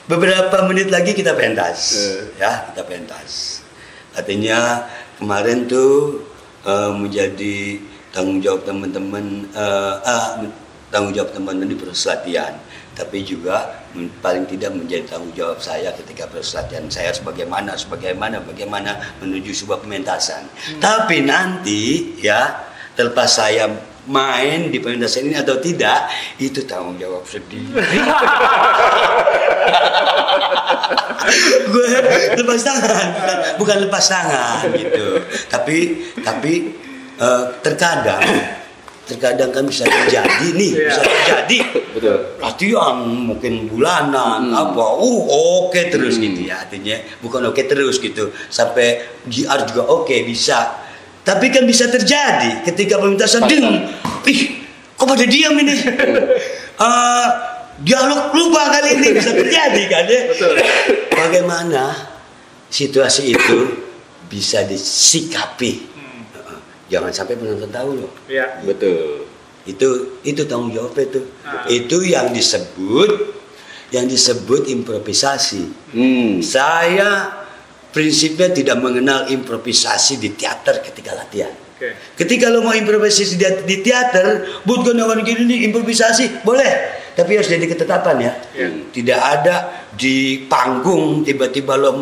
B: Beberapa menit lagi kita pentas, ya kita pentas. Artinya kemarin tuh menjadi tanggung jawab teman-teman, tanggung jawab teman-teman di proses latihan, tapi juga paling tidak menjadi tanggung jawab saya ketika proses latihan. Saya harus bagaimana menuju sebuah pementasan. Tapi nanti ya, terlepas saya main di pementasan ini atau tidak, itu tanggung jawab sendiri. Gue lepas tangan, bukan lepas tangan gitu. Tapi terkadang kan bisa terjadi nih, bisa terjadi.
A: Betul.
B: Latihan mungkin bulanan oke terus gitu ya. Artinya bukan oke terus gitu. Sampai GR juga oke bisa. Tapi kan bisa terjadi ketika pementasan kok pada diam ini? Dialog lupa kali ini, bisa terjadi kan ya. Betul. Bagaimana situasi itu bisa disikapi? Jangan sampai penonton tahu loh.
C: Iya.
A: Betul.
B: Itu tanggung jawab itu. Itu yang disebut improvisasi. Saya prinsipnya tidak mengenal improvisasi di teater ketika latihan. Ketika lo mau improvisasi di teater, buat gunawan gini nih improvisasi boleh, tapi harus jadi ketetapan ya. Tidak ada di panggung tiba-tiba lo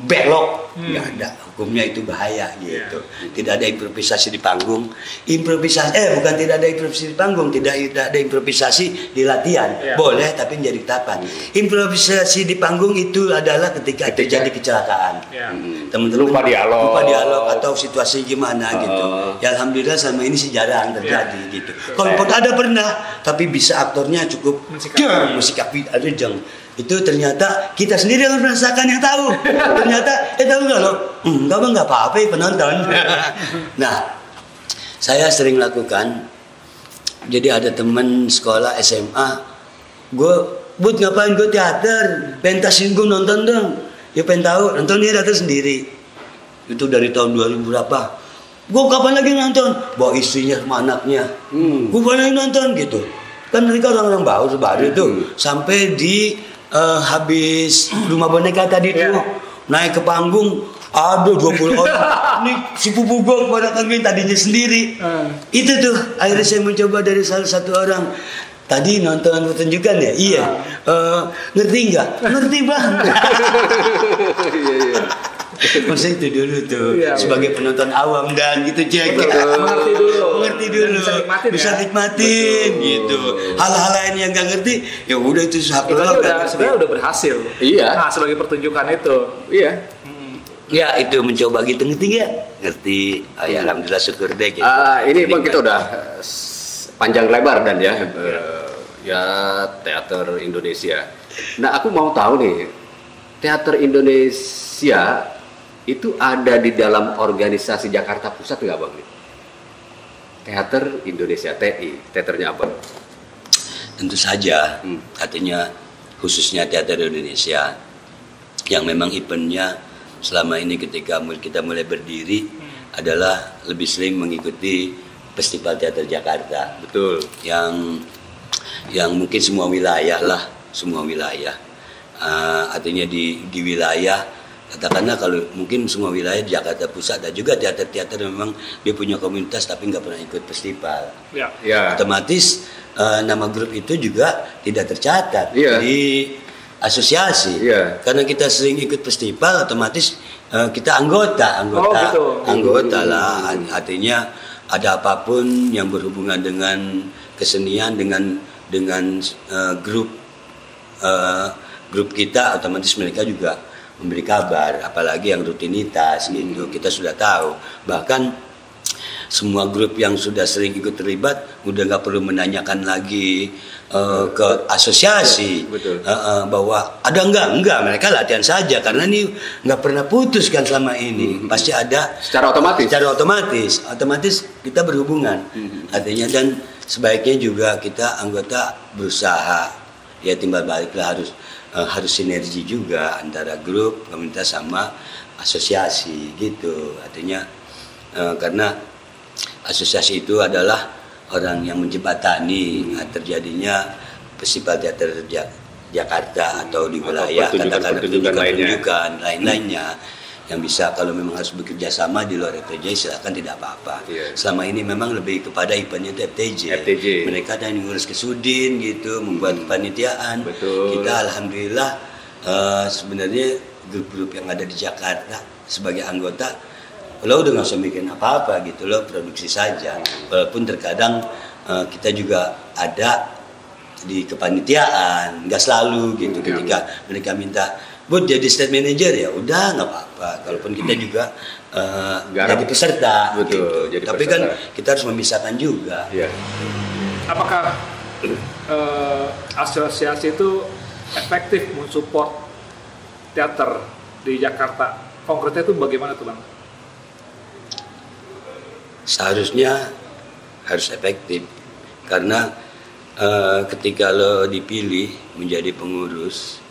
B: belok, nggak ada. Hukumnya itu bahaya gitu. Tidak ada improvisasi di panggung. Bukan tidak ada improvisasi di panggung, tidak ada improvisasi di latihan. Boleh tapi menjadi ketetapan. Improvisasi di panggung itu adalah ketika terjadi kecelakaan. Teman-teman
A: lupa dialog
B: atau situasi gimana gitu. Ya alhamdulillah selama ini sih jarang terjadi gitu. Kalaupun ada pernah, tapi bisa aktornya cukup musikapi jeng. Itu ternyata kita sendiri yang merasakan yang tahu. Ternyata tahu nggak lo? Nggak apa-apa penonton. Nah, saya sering lakukan. Jadi ada teman sekolah SMA, buat ngapain gue teater, pentasin gue nonton dong. Ya pengen tahu, nonton dia datang sendiri. Itu dari tahun 2000 berapa? Gue kapan lagi nonton? Bawa istrinya sama anaknya. Gue boleh nonton gitu. Kan mereka orang-orang baru itu sampai di habis rumah boneka tadi tuh naik ke panggung ada 20 orang. Ini si pupu gue kepada kami tadinya sendiri. Itu tuh akhirnya saya mencoba dari salah satu orang. Tadi nonton pertunjukan ya? Iya. Ngerti nggak? Ngerti bang. Maksudnya itu dulu tuh
C: Iya,
B: sebagai penonton awam dan gitu Jack.
C: Mengerti dulu.
B: Mengerti dulu.
C: Dan bisa
B: nikmatin gitu. Hal-hal lain yang nggak ngerti ya udah itu hak
C: Itu
B: lo.
C: sebenarnya udah berhasil.
A: Iya.
C: Nah, sebagai pertunjukan itu.
A: Iya.
B: Ya itu mencoba gitu ngerti nggak? Ngerti. Oh, ya alhamdulillah syukur deh. Gitu.
A: Ini bang kita udah panjang lebar dan ya, ya teater Indonesia. Nah aku mau tahu nih, teater Indonesia itu ada di dalam organisasi Jakarta Pusat nggak bang? Teater Indonesia TI, teaternya apa?
B: Tentu saja, artinya khususnya teater Indonesia yang memang eventnya selama ini ketika kita mulai berdiri adalah lebih sering mengikuti Festival Teater Jakarta.
A: Betul.
B: Yang mungkin semua wilayah lah, semua wilayah. Artinya di wilayah, katakanlah kalau mungkin semua wilayah di Jakarta Pusat ada juga teater-teater memang dia punya komunitas tapi nggak pernah ikut festival.
C: Ya.
A: Ya.
B: Otomatis nama grup itu juga tidak tercatat
A: Iya.
B: di asosiasi.
A: Iya.
B: Karena kita sering ikut festival, otomatis kita anggota
C: gitu.
B: lah. Artinya ada apapun yang berhubungan dengan kesenian, dengan grup kita, otomatis mereka juga memberi kabar, apalagi yang rutinitas gitu. Kita sudah tahu. Bahkan semua grup yang sudah sering ikut terlibat udah nggak perlu menanyakan lagi ke asosiasi.
A: Betul.
B: Bahwa ada enggak mereka latihan saja karena ini nggak pernah putus kan selama ini. Pasti ada
A: Secara
B: otomatis kita berhubungan. Artinya dan sebaiknya juga kita anggota berusaha ya timbal baliklah harus sinergi juga antara grup komunitas sama asosiasi gitu. Artinya karena asosiasi itu adalah orang yang menjembatani terjadinya Festival Teater Jakarta atau di wilayah katakan pertunjukan lain-lainnya yang bisa kalau memang harus bekerja sama di luar FTJ silakan tidak apa-apa.
A: Iya.
B: Selama ini memang lebih kepada eventnya itu FTJ. Mereka yang ngurus ke Sudin gitu, membuat kepanitiaan.
A: Betul.
B: Kita alhamdulillah sebenarnya grup-grup yang ada di Jakarta sebagai anggota lo udah nggak usah bikin apa-apa gitu, lo produksi saja. Walaupun terkadang kita juga ada di kepanitiaan, nggak selalu gitu. Ketika mereka minta buat jadi stage manager ya udah nggak apa-apa. Kalaupun kita juga jadi peserta,
A: betul.
B: Gitu.
A: Jadi
B: tapi
A: peserta.
B: kan kita harus memisahkan juga.
A: Iya.
C: Apakah asosiasi itu efektif mensupport teater di Jakarta? Konkretnya itu bagaimana tuh bang?
B: Seharusnya harus efektif karena ketika lo dipilih menjadi pengurus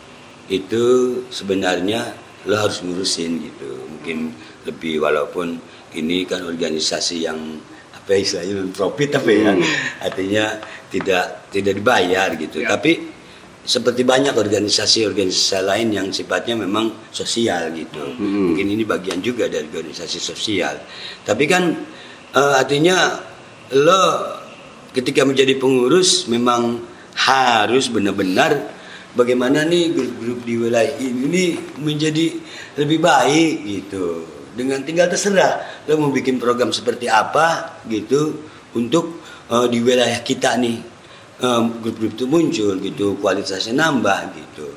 B: itu sebenarnya lo harus ngurusin gitu, mungkin lebih walaupun ini kan organisasi yang apa istilahnya non profit apa ya, artinya tidak dibayar gitu, tapi seperti banyak organisasi lain yang sifatnya memang sosial gitu, mungkin ini bagian juga dari organisasi sosial, tapi kan artinya lo ketika menjadi pengurus memang harus benar-benar bagaimana nih grup-grup di wilayah ini menjadi lebih baik gitu. Dengan tinggal terserah lo mau bikin program seperti apa gitu untuk di wilayah kita nih grup-grup itu muncul gitu, kualitasnya nambah gitu.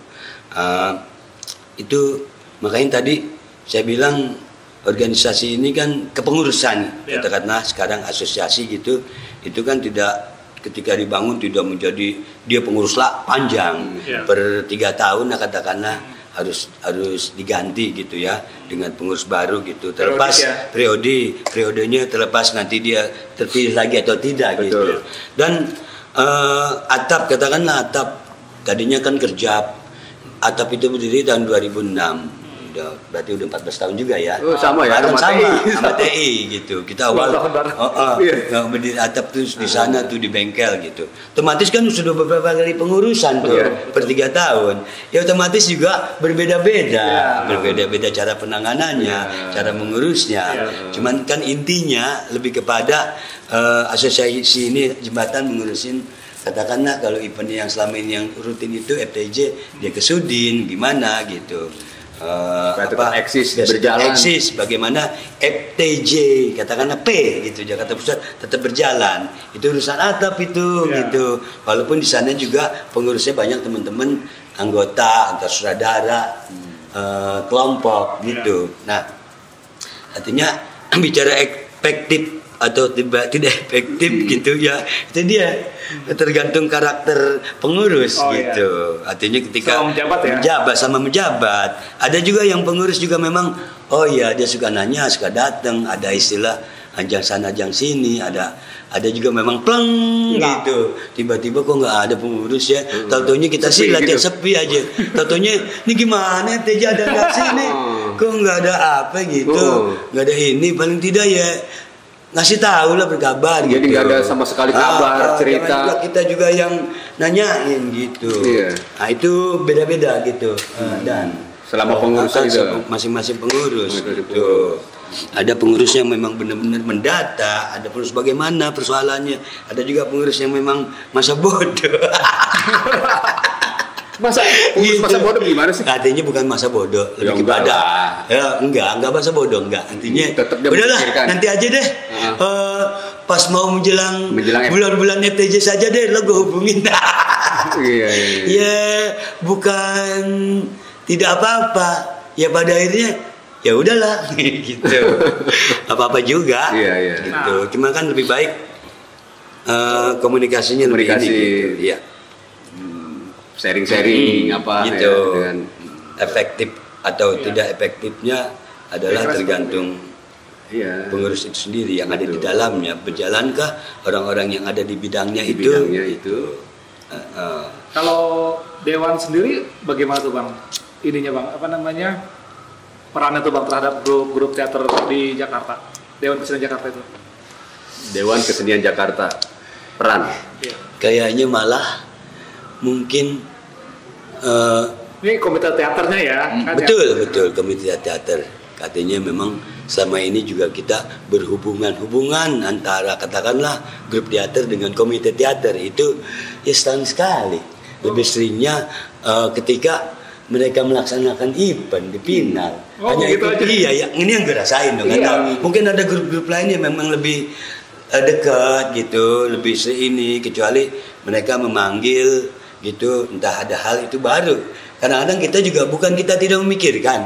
B: Itu makanya tadi saya bilang organisasi ini kan kepengurusan, katakanlah sekarang asosiasi gitu, itu kan tidak ketika dibangun tidak menjadi dia pengurus lah panjang per 3 tahun, nah katakanlah harus diganti gitu ya dengan pengurus baru gitu, terlepas periodenya terlepas nanti dia terpilih lagi atau tidak. Betul. Gitu. Dan atap katakanlah atap tadinya kan kerja atap itu berdiri tahun 2006. Berarti udah 14 tahun juga ya.
A: Sama ya,
B: sama TI gitu. Kita awal berdiri atap tuh di sana tuh di bengkel gitu. Otomatis kan sudah beberapa kali pengurusan tuh per 3 tahun. Ya otomatis juga berbeda-beda cara penanganannya, cara mengurusnya. Cuman kan intinya lebih kepada asosiasi ini jembatan mengurusin, katakanlah kalau event yang selama ini yang rutin itu FTJ dia ke Sudin gimana gitu.
A: Supaya tetap eksis, berjalan.
B: eksis, bagaimana FTJ katakanlah P gitu, Jakarta Pusat tetap berjalan, itu urusan atap itu gitu, walaupun di sana juga pengurusnya banyak teman-teman anggota antar saudara kelompok gitu. Nah artinya bicara efektif atau tidak efektif gitu ya, itu dia tergantung karakter pengurus gitu. Artinya ketika sama menjabat, ada juga yang pengurus juga memang dia suka nanya, suka datang, ada istilah anjang sana anjang sini, ada juga memang pleng gitu, tiba-tiba kok nggak ada pengurus ya, taunya kita sih latihan gitu. Sepi aja, taunya ini gimana TJ ada nggak sih nih, kok nggak ada apa gitu, nggak ada ini, paling tidak ya ngasih tahu lah, berkabar gitu.
A: Jadi nggak ada sama sekali kabar, cerita.
B: Kita juga yang nanyain gitu. Nah itu beda-beda gitu. Dan
A: selama pengurus itu
B: masing-masing pengurus gitu. Ada pengurus yang memang benar-benar mendata, ada pengurus bagaimana persoalannya, ada juga pengurus yang memang masa bodoh.
A: Masa bodoh gimana sih?
B: Artinya bukan masa bodoh, lebih kepada enggak masa bodoh, enggak. Artinya udahlah nanti aja deh. Pas mau menjelang bulan-bulan FTJ saja deh lo gue hubungin. Ya bukan tidak apa-apa. Ya pada akhirnya ya udahlah gitu. Apa-apa juga. Gitu. Cuma kan lebih baik komunikasinya lebih ini gitu. Iya.
A: Sharing apa
B: gitu. Dengan efektif atau tidak efektifnya adalah tergantung pengurus itu sendiri yang ada di dalamnya. Berjalankah orang-orang yang ada di bidangnya itu.
C: Kalau Dewan sendiri bagaimana tuh Bang? Ininya Bang, apa namanya, perannya tuh Bang terhadap grup teater di Jakarta, Dewan Kesenian Jakarta itu?
A: Dewan Kesenian Jakarta peran
B: kayaknya malah mungkin
C: ini komite teaternya ya kan?
B: betul komite teater katanya memang selama ini juga kita hubungan antara katakanlah grup teater dengan komite teater itu ya setahun sekali. Lebih seringnya ketika mereka melaksanakan event di final hanya gitu itu aja. Ini yang gue rasain dong. Mungkin ada grup-grup lain yang memang lebih dekat gitu, lebih ini, kecuali mereka memanggil gitu, entah ada hal itu baru. Kadang-kadang kita juga bukan kita tidak memikirkan.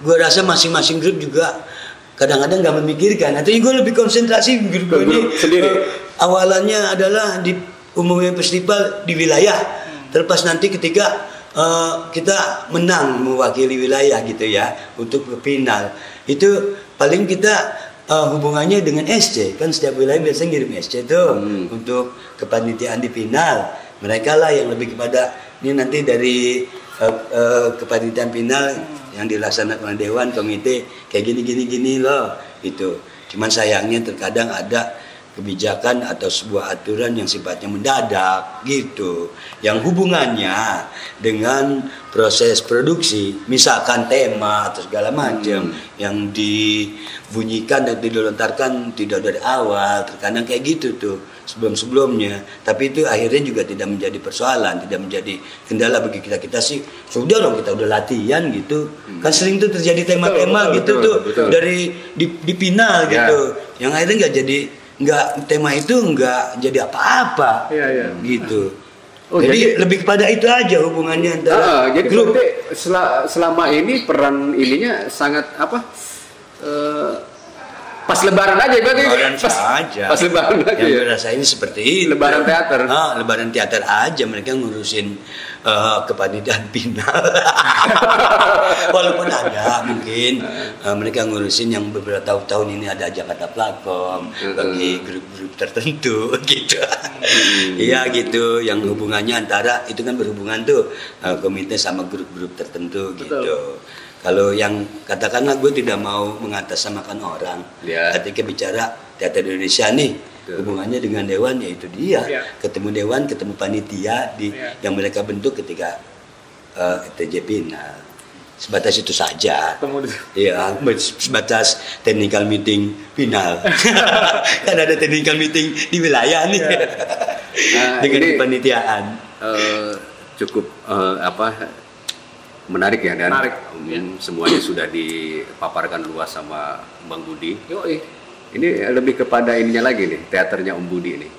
B: Gue rasa masing-masing grup juga kadang-kadang nggak memikirkan. Artinya gue lebih konsentrasi grup ini sendiri. Awalannya adalah di umumnya festival di wilayah. Terlepas nanti ketika kita menang mewakili wilayah gitu ya untuk ke final, itu paling kita hubungannya dengan SC kan, setiap wilayah biasanya ngirim SC tuh untuk kepanitiaan di final. Mereka lah yang lebih kepada ini nanti dari kepanitiaan final yang dilaksanakan oleh dewan komite kayak gini loh gitu. Cuman sayangnya terkadang ada kebijakan atau sebuah aturan yang sifatnya mendadak gitu, yang hubungannya dengan proses produksi, misalkan tema atau segala macam yang dibunyikan dan dilontarkan tidak dari awal, terkadang kayak gitu tuh sebelumnya, tapi itu akhirnya juga tidak menjadi persoalan, tidak menjadi kendala bagi kita sih. Sudah dong, kita udah latihan gitu, kan sering tuh terjadi tema-tema gitu betul. Dari di final gitu, yang akhirnya nggak tema itu nggak jadi apa-apa gitu. Jadi lebih kepada itu aja hubungannya antara
A: jadi grup. Selama ini peran ininya sangat apa? Pas lebaran aja berarti. Pas lebaran aja.
B: Yang rasain seperti itu.
A: Lebaran teater.
B: Lebaran teater aja mereka ngurusin kepanitiaan final. Walaupun ada mungkin mereka ngurusin yang beberapa tahun ini ada Jakarta Platform bagi grup-grup tertentu gitu. Iya gitu, yang hubungannya antara itu kan berhubungan tuh komite sama grup-grup tertentu gitu. Kalau yang katakanlah gue tidak mau mengatasnamakan orang, ketika bicara teater Indonesia nih, hubungannya dengan dewan yaitu dia, ketemu dewan, ketemu panitia yang mereka bentuk ketika FTJ final. Sebatas itu saja. Iya, sebatas technical meeting final. Kan ada technical meeting di wilayah nih. Dengan kepanitiaan.
A: Cukup Menarik ya, dan
C: Menarik, ya.
A: semuanya sudah dipaparkan luas sama Bang Budi.
C: Yoi.
A: Ini lebih kepada ininya lagi nih, teaternya Om Budi ini,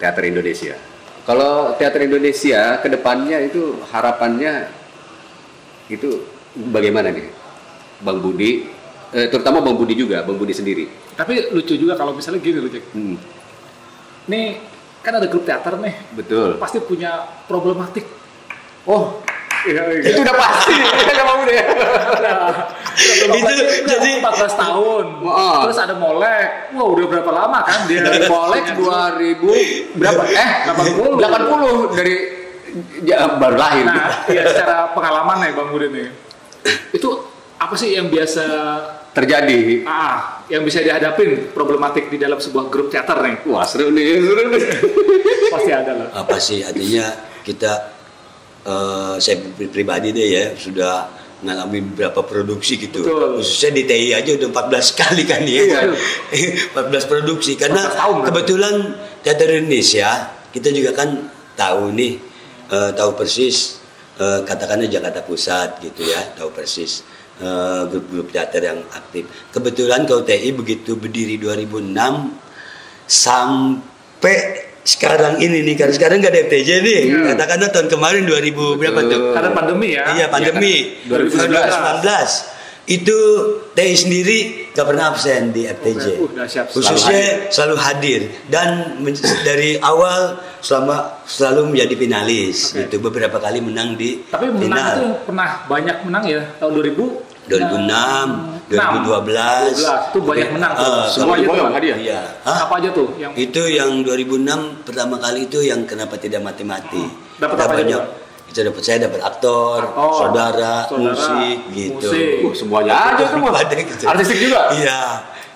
A: teater Indonesia. Kalau teater Indonesia kedepannya itu harapannya itu bagaimana nih, Bang Budi, terutama Bang Budi juga, Bang Budi sendiri.
C: Tapi lucu juga kalau misalnya gini loh, Jack. Nih kan ada grup teater nih,
A: Betul.
C: pasti punya problematik.
A: Oh,
C: Iya.
A: itu udah pasti. Kan Bang Budi ya.
B: Itu jadi
C: 14 tahun.
A: Wah.
C: Terus ada Molek. Wah, udah berapa lama kan dia
A: Dari Molek 2000 berapa? 80 dari baru lahir.
C: Nah, iya secara pengalaman nih Bang Budi nih. Itu apa sih yang biasa
A: Terjadi.
C: yang bisa dihadapin problematik di dalam sebuah grup teater nih?
A: Wah, seru nih.
C: Pasti ada lah.
B: apa sih artinya kita saya pribadi deh ya sudah ngalamin beberapa produksi gitu.
C: Betul.
B: Khususnya di TI aja udah 14 kali kan ya.
C: Iya.
B: 14 produksi karena
C: 14 tahun,
B: kebetulan teater Indonesia kita juga kan tahu nih tahu persis katakanlah Jakarta Pusat gitu ya, tahu persis grup-grup teater yang aktif. Kebetulan kalau TI begitu berdiri 2006 sampai sekarang ini nih, karena sekarang nggak ada FTJ nih. Katakanlah tahun kemarin 2000 berapa tuh?
C: Karena pandemi ya.
B: Iya pandemi.
A: Ya,
B: 2019 itu TI sendiri nggak pernah absen di FTJ.
C: Dahsyat.
B: Khususnya selalu hadir dan dari awal selalu menjadi finalis. Gitu. Beberapa kali menang di
C: Tapi menang
B: final.
C: itu pernah banyak menang ya tahun 2000.
B: 2006, 2012
C: itu banyak menang tuh.
A: Semua
C: Semuanya tuh.
A: bola hadiah.
B: Iya. Hah?
C: Apa aja tuh yang
B: Itu yang 2006 pertama kali itu yang kenapa tidak mati-mati.
C: Dapat
B: Kita
C: apa aja,
B: banyak.
C: Bang?
B: Saya dapat aktor, saudara, musik gitu.
C: musik.
A: Semuanya aja tuh, Bang.
B: Ada gitu.
A: Artistik juga.
B: Iya.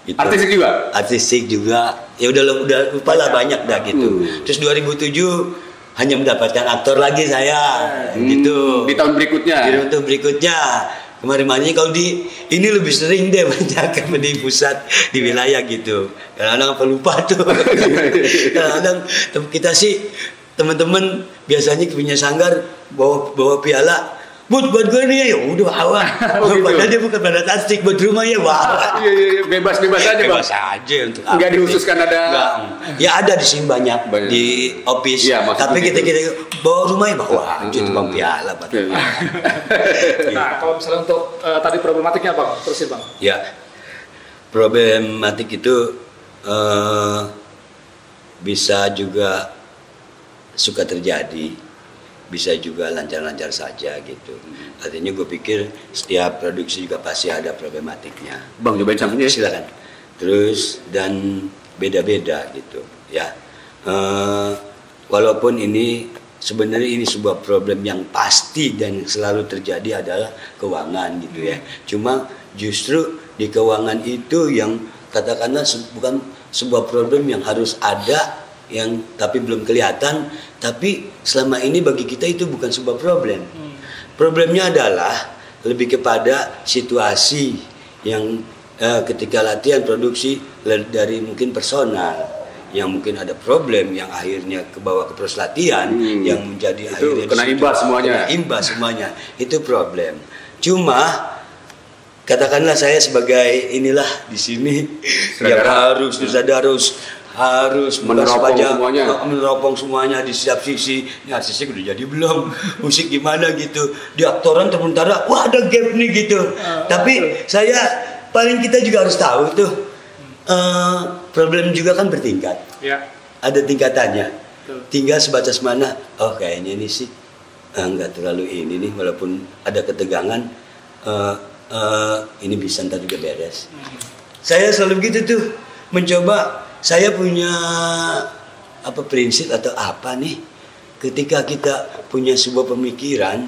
B: Gitu.
A: Artistik juga.
B: Artistik juga. Ya udah lupa lah banyak dah gitu. Terus 2007 hanya mendapatkan aktor lagi saya gitu.
A: Di tahun berikutnya.
B: Di tahun berikutnya kemarin kalau di ini lebih sering deh banyak di pusat di wilayah gitu. Kadang-kadang apa lupa tuh. Kadang-kadang kita sih teman-teman biasanya punya sanggar bawa piala. Buat gue nih ya udah bawa. Padahal dia bukan pada tasik buat rumah ya bawa.
A: Iya, bebas aja, Bang.
B: Bebas aja untuk
A: Nggak dihususkan ada.
B: Nggak. Ya ada di sini banyak. Di office.
A: Iya, maksudnya
B: tapi
A: gitu.
B: kita bawa rumah ya bawa aja tuh bang piala Pak.
C: Nah, kalau misalnya untuk tadi problematiknya Bang, terusin Bang.
B: Ya, problematik itu bisa juga suka terjadi, bisa juga lancar-lancar saja gitu. Artinya gue pikir setiap produksi juga pasti ada problematiknya.
A: Bang, cobain sampingnya.
B: Silakan. Terus dan beda-beda gitu, ya. Walaupun ini sebenarnya ini sebuah problem yang pasti dan selalu terjadi adalah keuangan gitu ya. Cuma justru di keuangan itu yang katakanlah bukan sebuah problem yang harus ada yang tapi belum kelihatan, tapi selama ini bagi kita itu bukan sebuah problem. Problemnya adalah lebih kepada situasi yang ketika latihan produksi dari mungkin personal yang mungkin ada problem yang akhirnya kebawa ke proses latihan yang menjadi
A: Itu
B: akhirnya
A: kena imbas semuanya.
B: kena imbas semuanya itu problem. Cuma katakanlah saya sebagai inilah di sini yang harus meneropong semuanya di setiap sisi. Ini artistik udah jadi belum, musik gimana gitu, di aktoran sementara wah ada gap nih gitu. Tapi saya paling kita juga harus tahu tuh problem juga kan bertingkat.
C: Ya.
B: Ada tingkatannya.
C: Betul.
B: Tinggal sebatas mana? Oh kayaknya ini sih nggak terlalu ini nih, walaupun ada ketegangan. Ini bisa ntar juga beres. Saya selalu gitu tuh, mencoba. Saya punya prinsip atau apa nih? Ketika kita punya sebuah pemikiran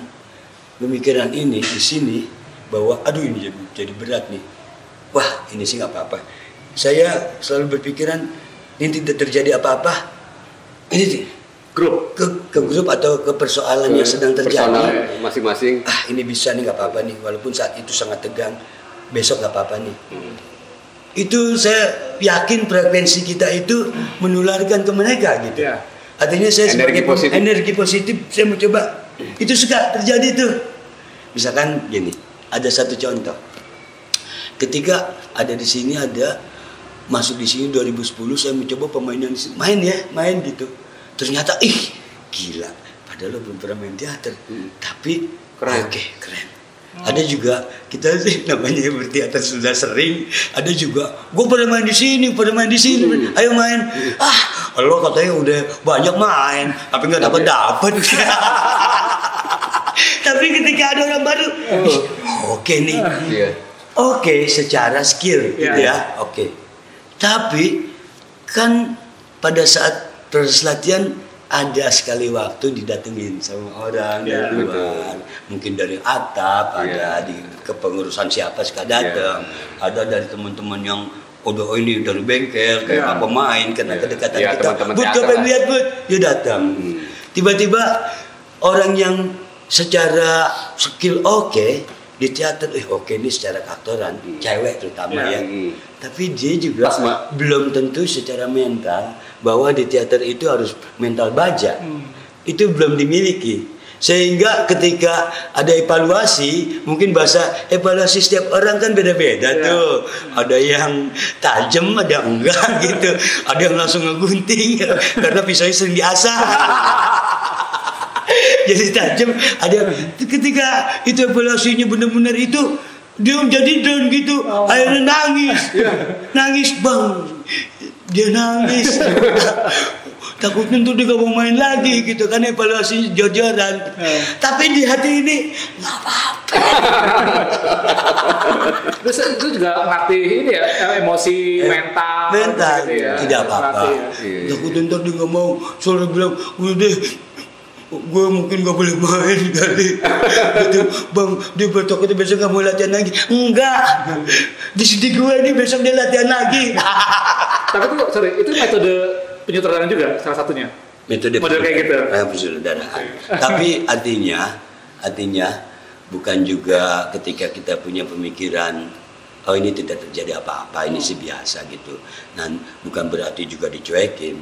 B: ini di sini bahwa aduh ini jadi berat nih. Wah ini sih nggak apa-apa. Saya selalu berpikiran ini tidak terjadi apa-apa. Ini
C: Grup.
B: ke grup atau ke persoalan yang sedang terjadi.
A: Personal masing-masing.
B: Ini bisa nih nggak apa-apa nih, walaupun saat itu sangat tegang. Besok nggak apa-apa nih. Itu saya yakin frekuensi kita itu menularkan ke mereka gitu.
C: Ya.
B: Artinya saya
A: Energi
B: sebagai
A: positif.
B: energi positif saya mencoba. Itu suka terjadi tuh. misalkan gini, ada satu contoh. Ketika ada di sini ada masuk di sini 2010, saya mencoba pemain yang main gitu. Ternyata gila, padahal lo belum pernah main teater, tapi
A: Keren.
B: Oke, keren. Ada juga kita sih namanya berteater sudah sering. Ada juga gue pada main di sini, ayo main. Lo katanya udah banyak main, tapi nggak dapat. Tapi ketika ada orang baru, oke nih, oke secara skill, gitu ya, oke. Tapi kan pada saat proses latihan ada sekali waktu didatengin sama orang dari luar, mungkin dari atap, ada di kepengurusan siapa suka datang, ada dari teman-teman yang ini dari bengkel kayak pemain karena kedekatan kita, pengen lihat dia datang. Tiba-tiba orang yang secara skill di teater, ini secara aktoran, cewek terutama tapi dia juga belum tentu secara mental bahwa di teater itu harus mental baja. Itu belum dimiliki. Sehingga ketika ada evaluasi, mungkin bahasa evaluasi setiap orang kan beda-beda tuh. Ada yang tajam, ada enggak gitu. Ada yang langsung ngegunting karena pisaunya sering diasah. Jadi tajam. Ada ketika itu evaluasinya benar-benar itu dia jadi down gitu, akhirnya nangis bang, dia nangis. Takutnya tuh dia gak mau main lagi gitu kan, evaluasi jor-joran. Tapi di hati ini nggak apa-apa.
C: Terus itu juga ngelatih ini ya, emosi mental gitu ya.
B: Tidak apa-apa. Takutnya ntar dia gak mau, soalnya bilang udah gue mungkin gak boleh main kali gitu. Bang, dia takutnya besok gak mau latihan lagi. Enggak, di sini gue nih besok dia latihan lagi.
C: Tapi tuh itu metode penyutradaraan juga salah satunya. Model kayak gitu.
B: Penyutradaraan. Tapi artinya bukan juga ketika kita punya pemikiran ini tidak terjadi apa-apa, ini sih biasa gitu. Dan bukan berarti juga dicuekin.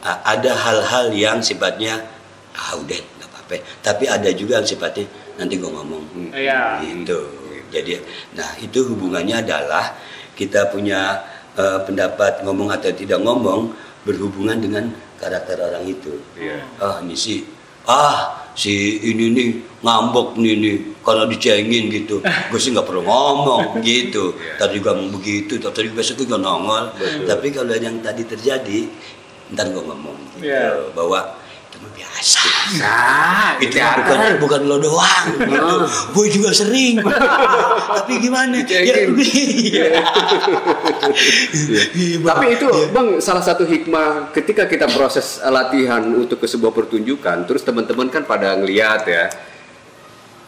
B: Ada hal-hal yang sifatnya udah nggak apa-apa. Tapi ada juga yang sifatnya nanti gue ngomong. Gitu. Jadi, itu hubungannya adalah kita punya pendapat ngomong atau tidak ngomong berhubungan dengan karakter orang itu. Ini sih, si ini nih ngambek nih karena dicengin gitu. Gue sih nggak perlu ngomong gitu. Tadi juga ngomong begitu, tadi besok juga nongol. Tapi kalau yang tadi terjadi, ntar gue ngomong gitu, bahwa biasa. Itu bukan lo doang. Gitu. Gue juga sering. Tapi gimana?
A: Tapi itu bang, salah satu hikmah ketika kita proses latihan untuk ke sebuah pertunjukan, terus teman-teman kan pada ngeliat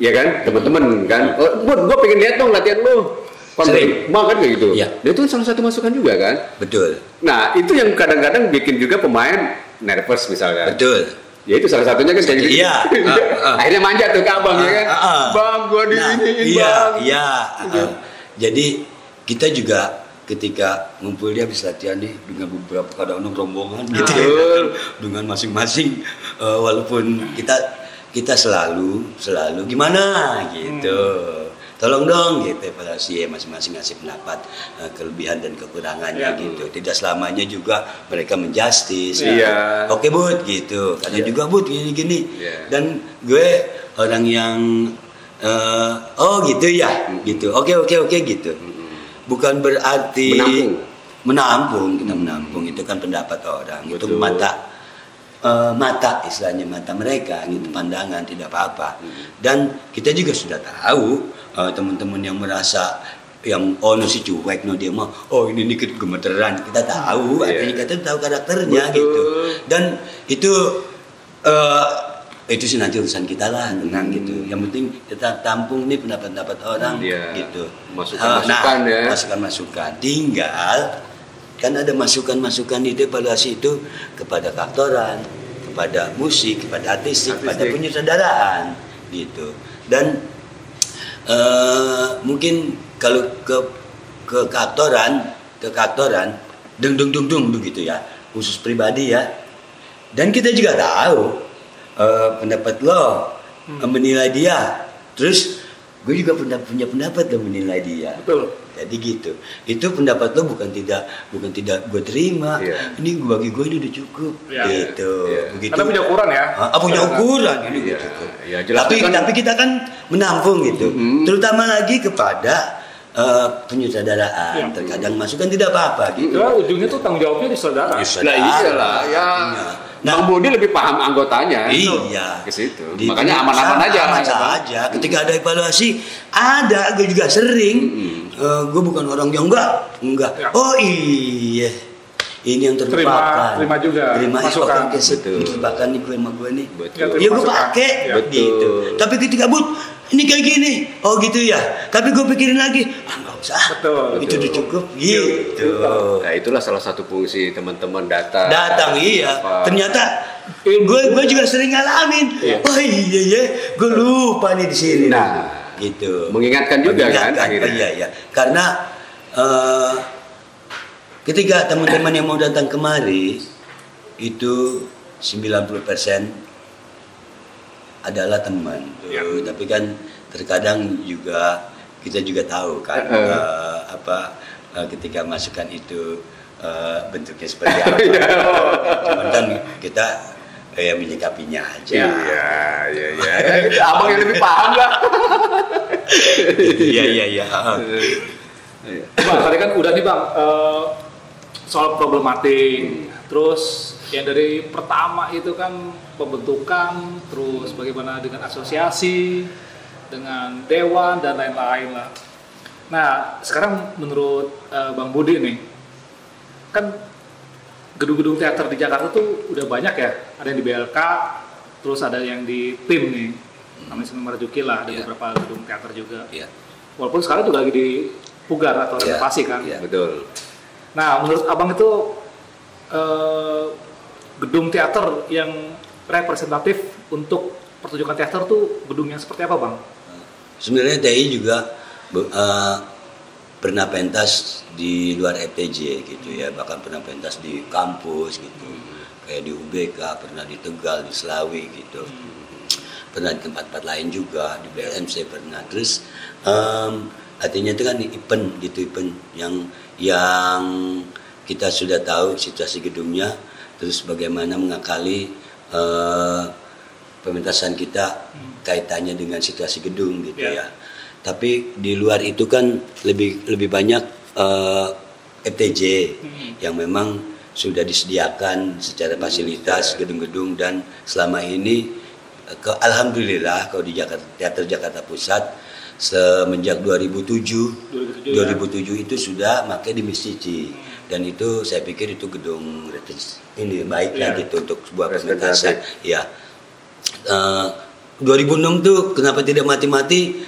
A: ya kan, teman-teman kan, gue pengen lihat dong latihan lo. Sering, kan kayak gitu. Dan itu salah satu masukan juga kan.
B: Betul.
A: Nah itu yang kadang-kadang bikin juga pemain nervous misalnya.
B: Betul.
A: Ya itu salah satunya kan kayak gitu. Akhirnya manja tuh ke abang ya kan. Bang, gua diiniin bang.
B: Jadi kita juga ketika ngumpul dia habis latihan nih dengan beberapa kadang-kadang rombongan gitu ya, dengan masing-masing walaupun kita selalu gimana gitu. Tolong dong gitu evaluasi masing-masing ngasih pendapat kelebihan dan kekurangannya gitu. Tidak selamanya juga mereka menjustis. Oke Bud gitu. Kadang juga Bud gini-gini. Dan gue orang yang gitu ya gitu. Oke gitu. Bukan berarti menampung kita menampung itu kan pendapat orang. Betul. Itu mata istilahnya mata mereka gitu, pandangan tidak apa-apa. Dan kita juga sudah tahu teman-teman yang merasa yang si cuek dia mah ini dikit gemeteran, kita tahu artinya kita tahu karakternya. Betul. Gitu. Dan itu sih nanti urusan kita lah, tenang gitu. Yang penting kita tampung nih pendapat orang gitu. Masukan. Tinggal kan ada masukan itu evaluasi itu kepada aktoran, kepada musik, kepada artistik, kepada penyutradaraan gitu. Dan mungkin kalau ke aktoran dung begitu ya, khusus pribadi ya. Dan kita juga tahu pendapat lo menilai dia. Terus gue juga punya pendapat dan menilai dia.
C: Betul.
B: Jadi gitu. Itu pendapat lo bukan tidak gue terima. Ini bagi gue ini udah cukup. Gitu. Begitu.
C: Karena punya ukuran ya.
B: Punya ukuran ini udah cukup. Tapi kita kan menampung gitu. Terutama lagi kepada penyutradaraan. Terkadang masukan tidak apa-apa gitu.
C: Itu ujungnya tuh tanggung jawabnya di saudara.
A: Nah iyalah ya. Nah, Bang Budi lebih paham anggotanya.
B: Iya.
A: Ke situ. Makanya aman-aman aja.
B: Aman saja. Ketika ada evaluasi, gue juga sering. Gue bukan orang yang enggak.
C: Ya.
B: Oh iya. Ini yang terlupakan.
C: Terima juga.
B: Terima
C: masukan.
B: Terlupakan nih gue sama gue nih.
A: Betul.
B: Ya gue pakai gitu. Tapi ketika ini kayak gini. Oh gitu ya. Tapi gue pikirin lagi. Enggak usah.
C: Betul.
B: Itu udah cukup gitu.
A: Nah, itulah salah satu fungsi teman-teman datang.
B: Iya. Ternyata gue juga sering ngalamin. Oh iya. Gue lupa nih di sini.
A: Nah,
B: gitu.
A: Mengingatkan juga kan akhirnya.
B: Iya. Karena ketika teman-teman yang mau datang kemari itu 90% adalah teman. Tapi kan terkadang juga kita juga tahu kan ketika masukan itu bentuknya seperti apa. Cuman kan kita menyikapinya aja.
A: Iya. Abang yang lebih paham lah.
B: Iya.
C: Bang, tadi kan udah nih Bang soal problematik. Terus yang dari pertama itu kan pembentukan, terus bagaimana dengan asosiasi, dengan dewan dan lain-lain lah. Nah, sekarang menurut Bang Budi nih, kan gedung-gedung teater di Jakarta tuh udah banyak ya. Ada yang di BLK, terus ada yang di PIM nih, namanya Seni Marzuki lah, ada beberapa gedung teater juga. Walaupun sekarang juga lagi di pugar atau renovasi kan.
A: Betul.
C: Nah, menurut Abang itu gedung teater yang representatif untuk pertunjukan teater tuh gedung yang seperti apa, Bang?
B: Sebenarnya TI juga pernah pentas di luar FTJ gitu ya, bahkan pernah pentas di kampus gitu, kayak di UBK, pernah di Tegal, di Selawi gitu, pernah di tempat-tempat lain juga, di BMC pernah. Terus artinya itu kan event gitu, event yang kita sudah tahu situasi gedungnya, terus bagaimana mengakali pementasan kita kaitannya dengan situasi gedung gitu ya. Tapi di luar itu kan lebih banyak FTJ yang memang sudah disediakan secara fasilitas gedung-gedung, dan selama ini alhamdulillah kalau di Teater Jakarta Pusat semenjak 2007 itu sudah pakai di Miscici, dan itu saya pikir itu gedung ini baik lah gitu untuk sebuah pementasan. Ya. 2006 tuh kenapa tidak mati-mati,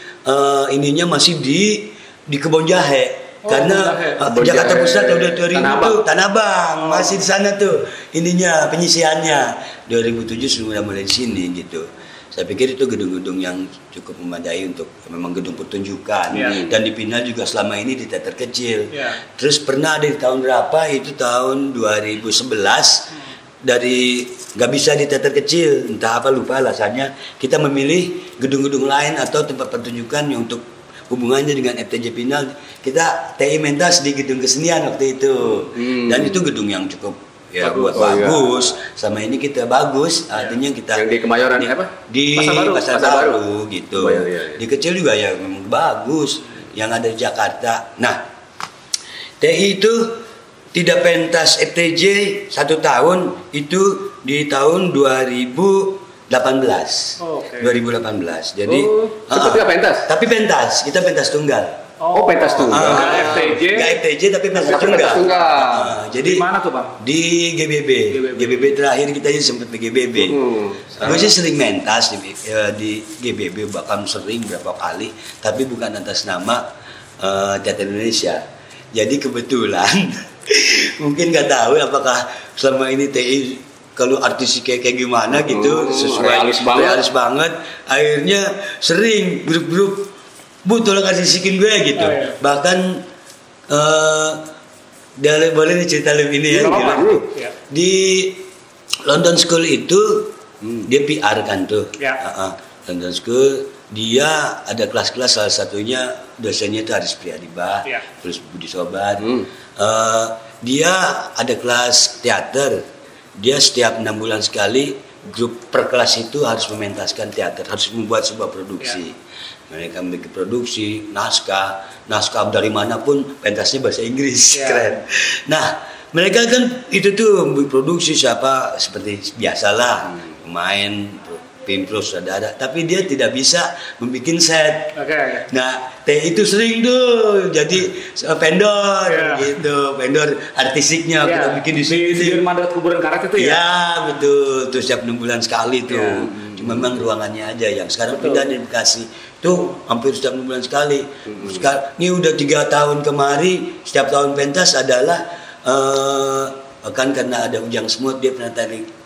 B: ininya masih di Kebon Jahe. Karena Jakarta Pusat udah 2000 tuh Tanah Abang masih di sana tuh ininya penyisiannya. 2007 sudah mulai di sini gitu. Saya pikir itu gedung-gedung yang cukup memadai untuk memang gedung pertunjukan. Dan dipindah juga selama ini di teater kecil. Terus pernah ada di tahun berapa, itu tahun 2011 dari nggak bisa di teater kecil, entah apa lupa alasannya, kita memilih gedung-gedung lain atau tempat pertunjukan yang untuk hubungannya dengan FTJ Pinal. Kita TI mentas di gedung kesenian waktu itu, dan itu gedung yang cukup bagus. Sama ini kita bagus, artinya kita
A: yang di Kemayoran apa?
B: Di Pasar Baru gitu. Di kecil juga ya memang bagus yang ada di Jakarta. Nah, TI itu tidak pentas FTJ 1 tahun itu di tahun 2018. 2018. Jadi
A: seperti pentas.
B: Tapi pentas, kita pentas tunggal.
A: Pentas tunggal.
B: Enggak FTJ tapi pentas tunggal. Jadi
C: di mana tuh, Bang?
B: Di GBB terakhir kita sempat di GBB. Gue sih sering mentas di GBB, bahkan sering berapa kali, tapi bukan atas nama Teater Indonesia. Jadi kebetulan mungkin nggak tahu apakah selama ini TI kalau artis kayak gimana gitu, sesuai realis banget. Akhirnya sering grup-grup tolong kasih sikin gue gitu. Bahkan boleh cerita lebih ini ya. Di London School itu dia PR kan tuh. London School dia ada kelas-kelas, salah satunya dosennya itu Haris Priyadiba,
C: Ya.
B: terus Budi Sobat. Dia ada kelas teater. Dia setiap 6 bulan sekali grup per kelas itu harus mementaskan teater, harus membuat sebuah produksi. Mereka memiliki produksi, naskah dari manapun, pentasnya bahasa Inggris, keren. Nah, mereka kan itu tuh produksi siapa seperti biasalah, pemain, pimpro, saudara, tapi dia tidak bisa membuat set. Nah, itu sering tuh jadi vendor gitu, vendor artistiknya kita bikin di sini.
C: Di Mandat Kuburan Karet itu ya?
B: Ya, betul. Tuh setiap 6 bulan sekali tuh. Cuma memang ruangannya aja yang sekarang pindah di Bekasi. Tuh hampir setiap 6 bulan sekali. Sekarang ini udah 3 tahun kemari, setiap tahun pentas adalah kan karena ada Ujang Semut, dia pernah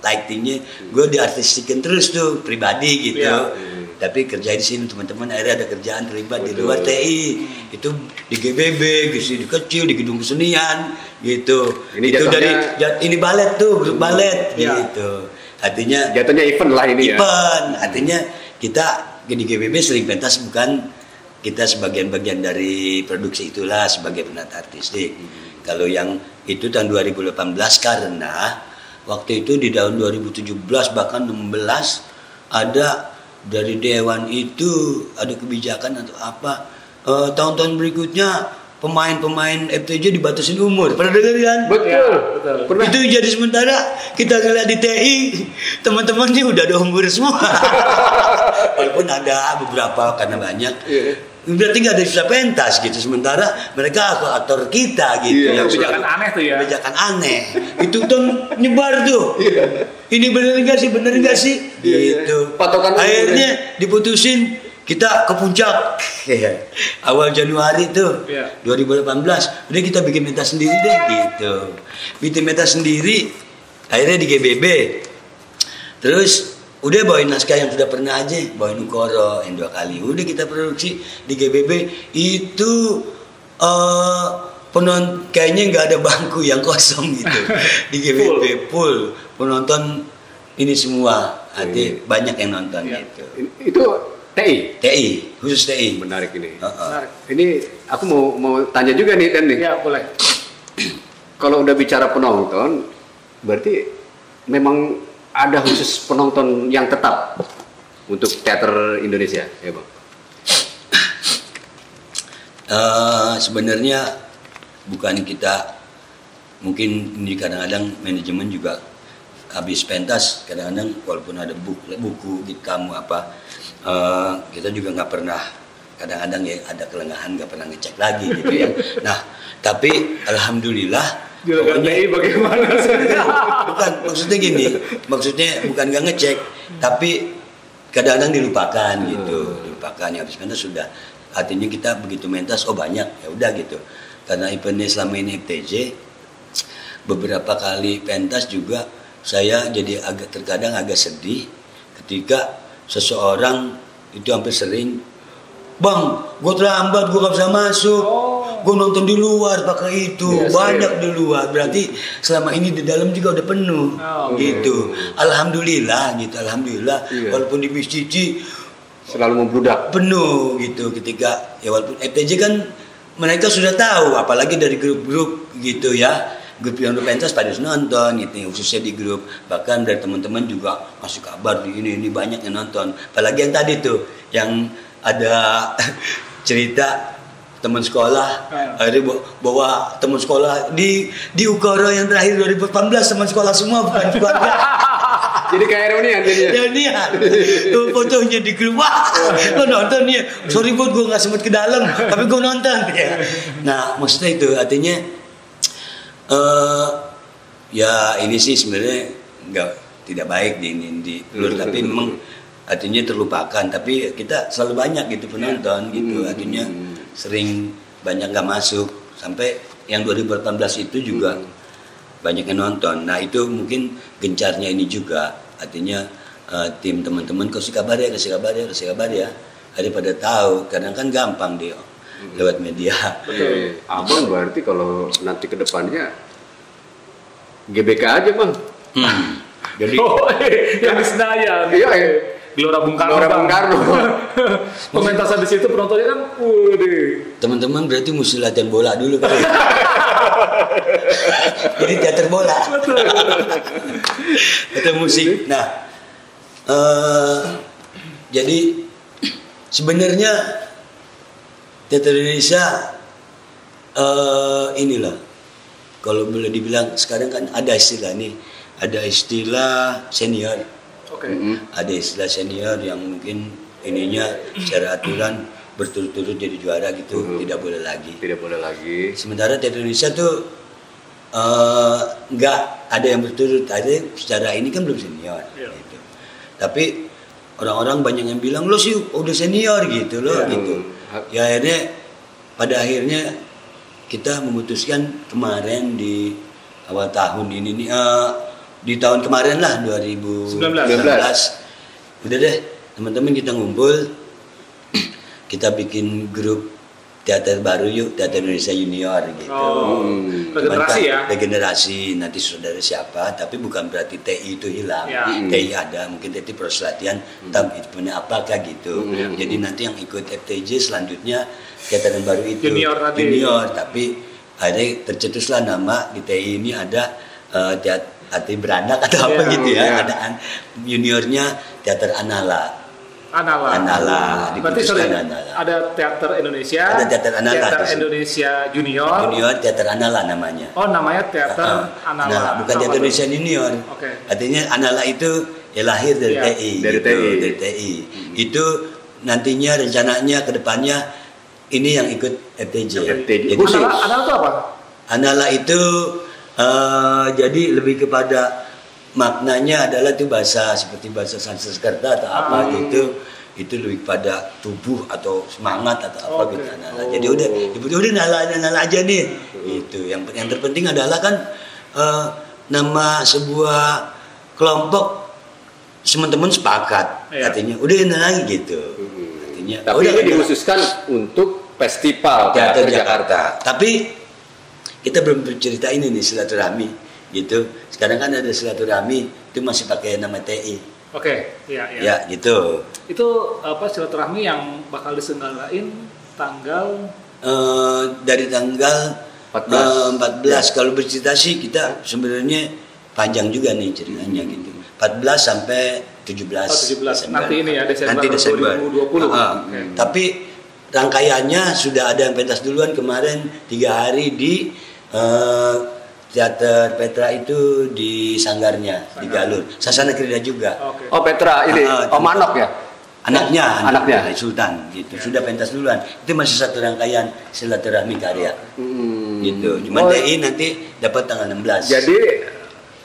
B: lightingnya, gue diartistikin terus tuh pribadi gitu. Tapi kerja di sini teman-teman, akhirnya ada kerjaan terlibat di luar TI, itu di GBB, di kecil, di gedung kesenian gitu.
A: Ini
B: itu
A: jatuhnya,
B: dari ini balet tuh, grup balet gitu. Artinya
A: jatuhnya event lah ini
B: event. Artinya kita di GBB sering pentas, bukan kita sebagian-bagian dari produksi itulah sebagai penata artistik. Kalau yang itu tahun 2018 karena waktu itu di tahun 2017 bahkan 16 ada dari Dewan itu ada kebijakan atau apa, tahun-tahun berikutnya pemain-pemain FTJ dibatasin umur. Pernah dengar kan?
C: Betul.
B: Pernah. Itu jadi sementara kita lihat di TI teman-temannya udah ada umur semua. Walaupun ada beberapa karena banyak. Berarti nggak ada bisa pentas gitu, sementara mereka aktor kita gitu.
C: Kebijakan aneh tuh ya.
B: Kebijakan aneh. Itu tuh nyebar tuh. Ini bener nggak sih? Gitu.
A: Patokan
B: akhirnya diputusin kita ke puncak. Awal Januari tuh 2018. Udah kita bikin pentas sendiri deh gitu. Bikin pentas sendiri. Akhirnya di GBB. Terus udah bawain naskah yang sudah pernah aja, bawain Ukoro yang 2 kali. Udah kita produksi di GBB itu kayaknya nggak ada bangku yang kosong gitu di GBB full penonton ini semua, arti banyak yang nonton gitu.
A: Itu TI
B: khusus TI.
A: menarik ini.
C: Menarik.
A: Ini aku mau tanya juga nih Dan nih.
C: Ya boleh.
A: Kalau udah bicara penonton, berarti memang ada khusus penonton yang tetap untuk teater Indonesia, ya Bang?
B: Sebenarnya bukan kita, mungkin ini kadang-kadang manajemen juga habis pentas, kadang-kadang walaupun ada buku di kamu apa, kita juga nggak pernah, kadang-kadang ya ada kelengahan nggak pernah ngecek lagi gitu ya. Nah, tapi alhamdulillah.
C: Juragan TI bagaimana?
B: Bukan, maksudnya gini, bukan nggak ngecek, tapi kadang-kadang dilupakan gitu, dilupakan ya habis pentas sudah. Artinya kita begitu mentas, oh banyak, ya udah gitu. Karena eventnya selama ini FTJ, beberapa kali pentas juga saya jadi terkadang agak sedih ketika seseorang itu hampir sering, Bang, gue terlambat, gue gak bisa masuk. Gue nonton di luar pakai itu, banyak di luar. Berarti selama ini di dalam juga udah penuh, gitu. Alhamdulillah, gitu. Alhamdulillah. Walaupun di Bis Cici
A: selalu membludak
B: penuh, gitu. Ketika ya walaupun FTJ kan mereka sudah tahu, apalagi dari grup-grup gitu ya. Grup yang pentas pada nonton, gitu. Khususnya di grup. Bahkan dari teman-teman juga kasih kabar di ini banyak yang nonton. Apalagi yang tadi tuh, yang ada cerita teman sekolah, akhirnya bawa teman sekolah di Ukoro yang terakhir 2018, teman sekolah semua bukan keluarga.
A: Jadi kayak reunian
B: Tuh fotonya di grup, wah lo nonton nih, sorry buat gue nggak sempat ke dalam, tapi gue nonton ya. Nah maksudnya itu artinya ya ini sih sebenarnya tidak baik di luar, tapi memang artinya terlupakan, tapi kita selalu banyak gitu penonton gitu, artinya sering banyak nggak masuk, sampai yang 2018 itu juga banyak yang nonton. Nah itu mungkin gencarnya ini juga, artinya tim teman-teman kasih kabar ya, ada pada tahu, kadang kan gampang dia lewat media.
A: Abang berarti kalau nanti ke depannya GBK aja Bang.
B: Jadi
C: yang di Senayan. Gelora Bung Karno.
A: Gelora Bung Karno.
C: Pementasan di situ penontonnya kan, waduh.
B: Teman-teman berarti mesti latihan bola dulu kali. Jadi teater bola. Atau musik. Nah, jadi sebenarnya teater Indonesia inilah, kalau boleh dibilang sekarang kan ada istilah nih, ada istilah senior.
C: Oke.
B: Ada istilah senior yang mungkin ininya secara aturan berturut-turut jadi juara gitu, tidak boleh lagi.
A: Tidak boleh lagi.
B: Sementara teater Indonesia tuh nggak ada yang berturut, ada secara ini kan belum senior.
C: Iya.
B: Gitu. Tapi orang-orang banyak yang bilang lo sih udah senior gitu loh, gitu. Ya akhirnya pada akhirnya kita memutuskan kemarin di awal tahun ini nih, di tahun kemarin lah 2019. Udah deh teman-teman kita ngumpul, kita bikin grup teater baru yuk, Teater Indonesia Junior gitu.
C: Regenerasi ya.
B: Regenerasi, nanti saudara siapa, tapi bukan berarti TI itu hilang.
C: Ya.
B: TI ada, mungkin TI proses latihan, tapi itu punya apakah gitu. Jadi nanti yang ikut FTJ selanjutnya teater yang baru itu junior, tapi akhirnya tercetuslah nama di TI ini ada teater beranak atau apa gitu ya. Ada juniornya teater Anala.
C: Berarti ada teater Indonesia.
B: Ada teater Anala.
C: Teater Indonesia Junior.
B: Junior teater Anala namanya.
C: Oh, namanya teater Anala.
B: Bukan teater Indonesia Junior.
C: Oke.
B: Artinya Anala itu ya lahir dari TI.
A: Dari
B: gitu, TI. Itu nantinya rencananya ke depannya ini yang ikut FTJ.
A: FTJ.
B: Jadi,
C: Anala itu apa?
B: Anala itu jadi lebih kepada maknanya adalah itu bahasa seperti bahasa Sanskerta atau apa gitu. Itu lebih pada tubuh atau semangat atau apa gitu Anala. Jadi udah Nala aja nih. Itu yang terpenting adalah kan nama sebuah kelompok teman-teman sepakat. Artinya udah Nala gitu. Artinya
A: tapi ini dikhususkan untuk festival teater Jakarta.
B: Tapi kita belum bercerita ini nih silaturahmi gitu. Sekarang kan ada silaturahmi itu masih pakai nama TI.
C: Oke, iya.
B: Ya gitu.
C: Itu apa silaturahmi yang bakal diselenggarain tanggal
B: dari tanggal 14. Kalau bercerita sih kita sebenarnya panjang juga nih ceritanya gitu. 14 sampai 17.
C: 17. Nanti ini ya Desember,
B: Nanti Desember
C: 2020.
B: Tapi rangkaiannya sudah ada yang pentas duluan kemarin 3 hari di Teater Petra itu di sanggarnya di Galur. Sasana Krida juga.
C: Okay.
A: Oh Petra ini Om Manok ya?
B: Anaknya Sultan gitu. Sudah pentas duluan. Itu masih satu rangkaian silaturahmi karya. Gitu. Cuma TI nanti dapat tanggal 16.
A: Jadi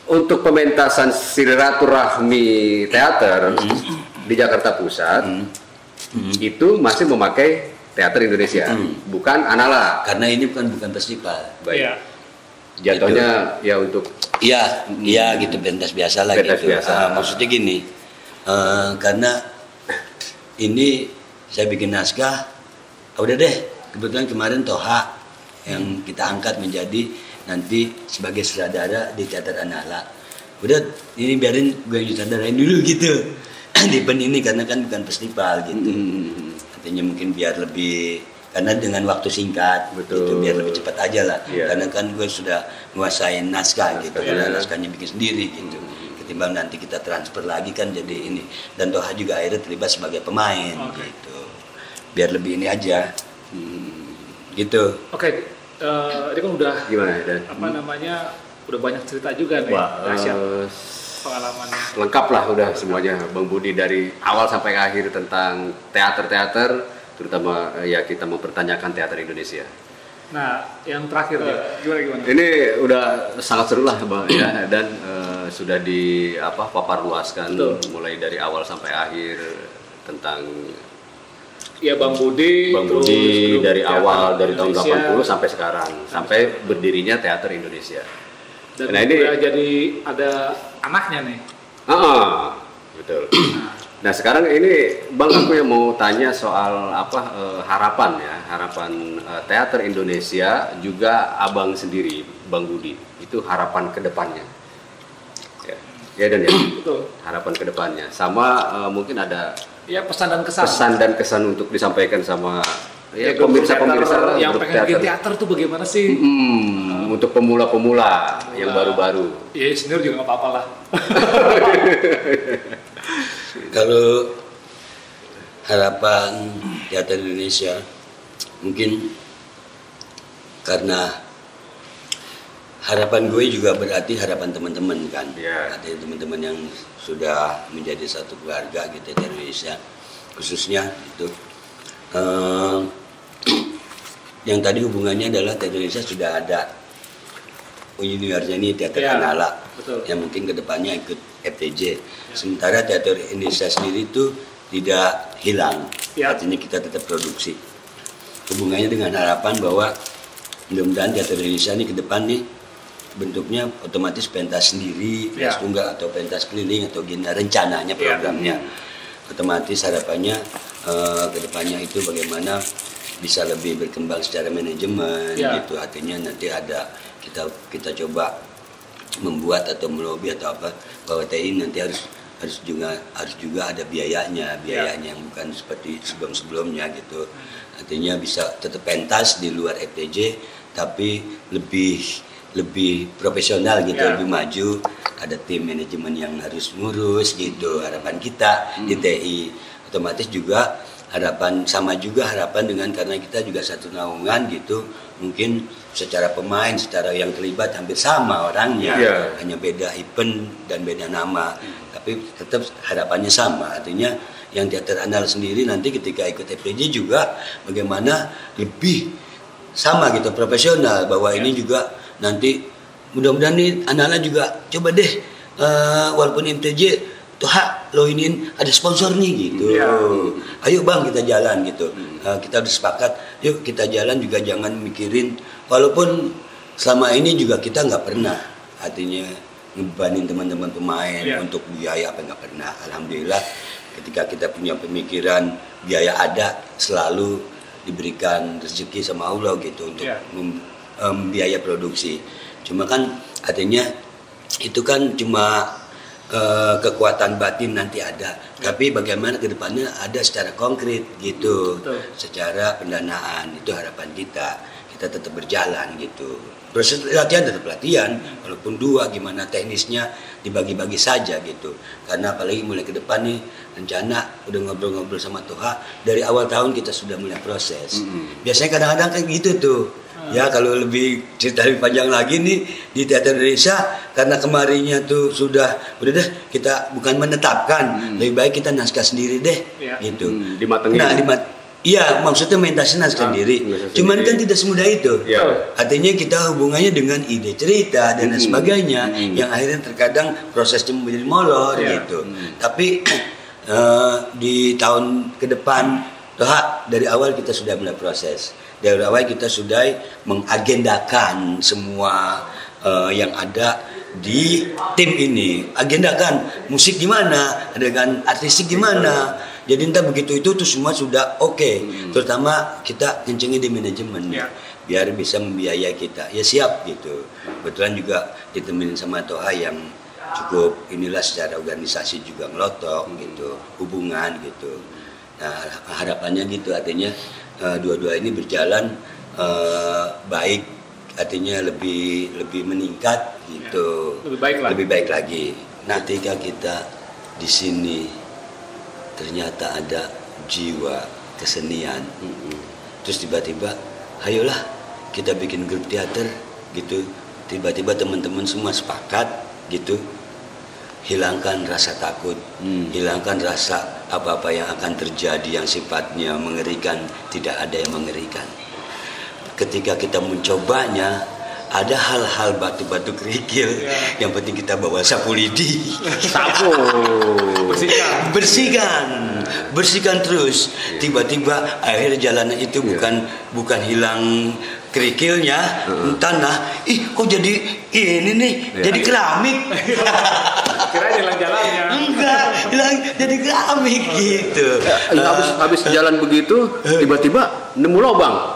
A: untuk pementasan silaturahmi teater di Jakarta Pusat itu masih memakai Teater Indonesia, bukan Anala.
B: Karena ini bukan festival.
A: Baik.
C: Iya.
A: Jatuhnya ya untuk
B: Iya gitu pentas biasa lah
A: pentas
B: gitu.
A: Biasa.
B: Maksudnya gini, karena ini saya bikin naskah, udah deh kebetulan kemarin Toha yang kita angkat menjadi nanti sebagai sutradara di Teater Anala. Udah ini biarin gue yang sutradarain dulu gitu di event ini karena kan bukan festival gitu. Artinya mungkin biar lebih, karena dengan waktu singkat gitu, biar lebih cepat aja lah. Karena kan gue sudah menguasai naskah gitu, karena naskahnya bikin sendiri gitu. Ketimbang nanti kita transfer lagi kan jadi ini. Dan Toha juga akhirnya terlibat sebagai pemain gitu. Biar lebih ini aja. Gitu.
C: Oke. Ini kan udah
A: gimana
C: namanya udah banyak cerita juga nih. Pengalamannya
A: lengkap lah udah semuanya Bang Budi dari awal sampai ke akhir tentang teater terutama ya kita mempertanyakan teater Indonesia.
C: Nah yang terakhir gimana?
A: Ini udah sangat seru lah Bang ya, dan sudah papar luaskan mulai dari awal sampai akhir tentang
C: ya Bang Budi
A: dari awal dari tahun 80 sampai sekarang sampai berdirinya Teater Indonesia.
C: Dan nah, ini jadi ada anaknya nih.
A: Betul. Nah sekarang ini Bang aku yang mau tanya soal harapan Teater Indonesia juga Abang sendiri Bang Budi itu harapan kedepannya. Ya. Ya dan ya.
C: Betul.
A: Harapan kedepannya. Sama mungkin ada
C: Ya pesan dan kesan.
A: pesan dan kesan untuk disampaikan sama
C: Ya,
A: pemirsa-pemirsa
C: yang
A: grup
C: pengen bikin teater tuh bagaimana sih?
A: Untuk pemula-pemula yang baru-baru.
C: Ya senior juga nggak apa-apa lah.
B: Kalau harapan teater Indonesia mungkin karena harapan gue juga berarti harapan teman-teman kan.
A: Yeah.
B: Artinya teman-teman yang sudah menjadi satu keluarga gitu teater Indonesia khususnya itu. Yang tadi hubungannya adalah teater Indonesia sudah ada juniornya ini teater Anala yang mungkin kedepannya ikut FTJ. Sementara teater Indonesia sendiri itu tidak hilang, artinya kita tetap produksi. Hubungannya dengan harapan bahwa mudah-mudahan teater Indonesia ini ke depan nih bentuknya otomatis pentas sendiri, pentas tunggal atau pentas keliling atau gini rencananya programnya. Otomatis harapannya ke depannya itu bagaimana bisa lebih berkembang secara manajemen gitu. Artinya nanti ada kita coba membuat atau melobi atau apa bahwa TI nanti harus juga ada biayanya yang bukan seperti sebelumnya gitu. Artinya bisa tetap pentas di luar FTJ tapi lebih profesional gitu, lebih maju. Ada tim manajemen yang harus ngurus gitu. Harapan kita di TI otomatis juga harapan dengan karena kita juga satu naungan gitu. Mungkin secara pemain, secara yang terlibat hampir sama orangnya, hanya beda event dan beda nama, tapi tetap harapannya sama. Artinya yang teater Anal sendiri nanti ketika ikut FPJ juga bagaimana lebih sama gitu, profesional, bahwa ini juga nanti mudah-mudahan nih Anala juga coba deh walaupun MTJ Toha lo ini ada sponsor nih gitu. Ayo bang kita jalan gitu. Kita udah sepakat, yuk kita jalan juga jangan mikirin. Walaupun selama ini juga kita nggak pernah, artinya ngebanin teman-teman pemain untuk biaya apa nggak pernah. Alhamdulillah ketika kita punya pemikiran biaya ada, selalu diberikan rezeki sama Allah gitu untuk biaya produksi. Cuma kan artinya itu kan cuma kekuatan batin nanti ada, tapi bagaimana kedepannya ada secara konkret gitu. Secara pendanaan itu harapan kita tetap berjalan gitu. Proses latihan tetap latihan, walaupun dua gimana teknisnya dibagi-bagi saja gitu. Karena apalagi mulai ke depan nih rencana udah ngobrol-ngobrol sama Toha dari awal tahun kita sudah mulai proses. Biasanya kadang-kadang kayak gitu tuh. Ya kalau lebih cerita lebih panjang lagi nih di teater Indonesia, karena kemarinnya tuh udah deh kita bukan menetapkan, lebih baik kita naskah sendiri deh gitu.
A: Dimatengin.
B: Nah, iya maksudnya mentasnya naskah sendiri. Cuman kan tidak semudah itu. Artinya kita hubungannya dengan ide cerita dan sebagainya yang akhirnya terkadang prosesnya menjadi molor gitu. Tapi di tahun ke depan dari awal kita sudah mulai proses. Dari awal kita sudah mengagendakan semua yang ada di tim ini. Agendakan musik gimana, dengan artistik gimana. Jadi entah begitu itu tuh semua sudah oke. Terutama kita kencengin di manajemen biar bisa membiayai kita. Ya siap gitu. Kebetulan juga ditemenin sama Toha yang cukup inilah secara organisasi juga ngelotok gitu, hubungan gitu. Nah harapannya gitu, artinya dua-dua ini berjalan baik, artinya lebih meningkat gitu, lebih baik lagi. Nah ketika kita di sini ternyata ada jiwa kesenian, terus tiba-tiba ayolah kita bikin grup teater gitu, tiba-tiba teman-teman semua sepakat gitu, hilangkan rasa takut, hilangkan rasa apa-apa yang akan terjadi yang sifatnya mengerikan, tidak ada yang mengerikan. Ketika kita mencobanya, ada hal-hal batu-batu kerikil, yang penting kita bawa sapu lidi, bersihkan terus. Tiba-tiba akhir jalanan itu bukan hilang kerikilnya, tanah, kok jadi ini nih, jadi keramik.
C: Kira jalan jalannya.
B: Enggak, jadi keramik gitu.
A: Habis jalan begitu, tiba-tiba nemu lubang.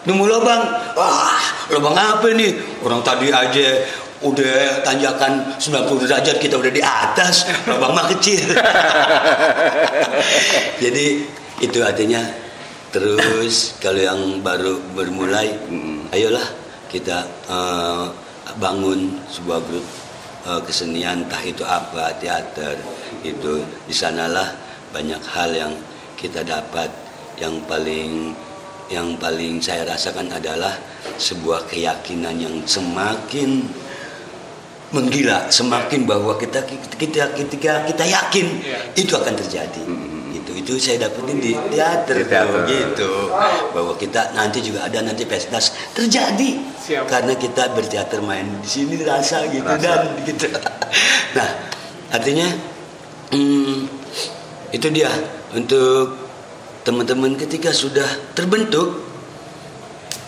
B: Nemu lubang? Wah, lubang apa nih? Orang tadi aja udah tanjakan 90 derajat kita udah di atas, Babang mah kecil. Jadi itu artinya terus kalau yang baru bermulai, ayolah kita bangun sebuah grup kesenian, entah itu apa, teater, itu di sanalah banyak hal yang kita dapat. Yang paling saya rasakan adalah sebuah keyakinan yang semakin menggila, semakin bahwa ketika kita yakin itu akan terjadi. Itu saya dapetin di teater. Gitu. Bahwa kita nanti juga ada pentas terjadi.
C: Siap.
B: Karena kita berteater main di sini rasa gitu dan gitu. Nah, artinya itu dia untuk teman-teman ketika sudah terbentuk,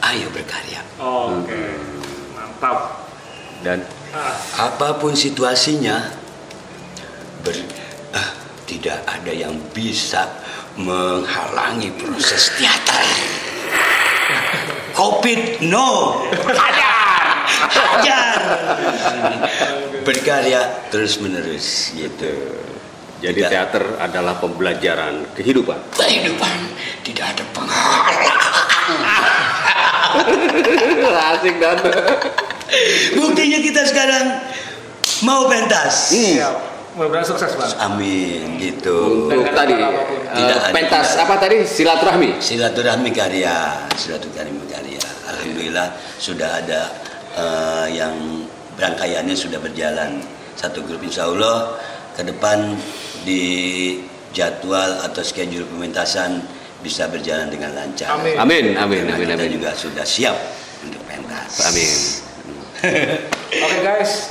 B: ayo berkarya.
C: Oke. Mantap.
A: Dan
B: apapun situasinya, tidak ada yang bisa menghalangi proses teater. Covid, no. Hajar. Berkarya terus menerus gitu.
A: jadi teater adalah pembelajaran kehidupan.
B: Tidak ada penghalang.
A: Asik dan
B: Buktinya kita sekarang mau pentas.
C: Mudah-mudahan sukses, Bang.
B: Amin gitu.
A: untuk tadi pentas apa tadi silaturahmi karya.
B: Alhamdulillah sudah ada yang rangkaiannya sudah berjalan satu grup, insya Allah ke depan di jadwal atau schedule pementasan bisa berjalan dengan lancar.
A: Amin.
B: Kita juga sudah siap untuk pentas.
A: Amin.
C: Oke guys,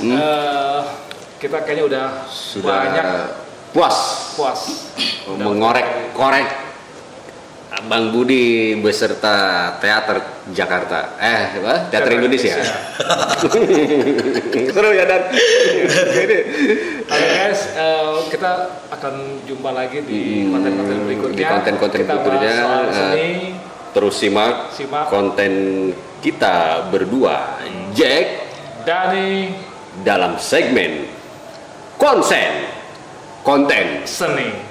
C: kita kayaknya udah banyak
A: puas mengorek-korek Bang Budi beserta teater Jakarta, teater Indonesia. Seru ya Dan.
C: Oke guys, kita akan jumpa lagi di konten-konten berikutnya.
A: Di konten-konten
C: kita
A: berikutnya,
C: bahas soal seni.
A: Terus simak konten kita berdua, Jack
C: Dani
A: dalam segmen konten
C: seni.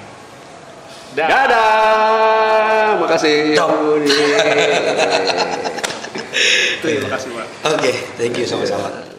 A: Dadah, makasih.
C: Terima kasih, Pak.
B: Oke, thank you sama-sama.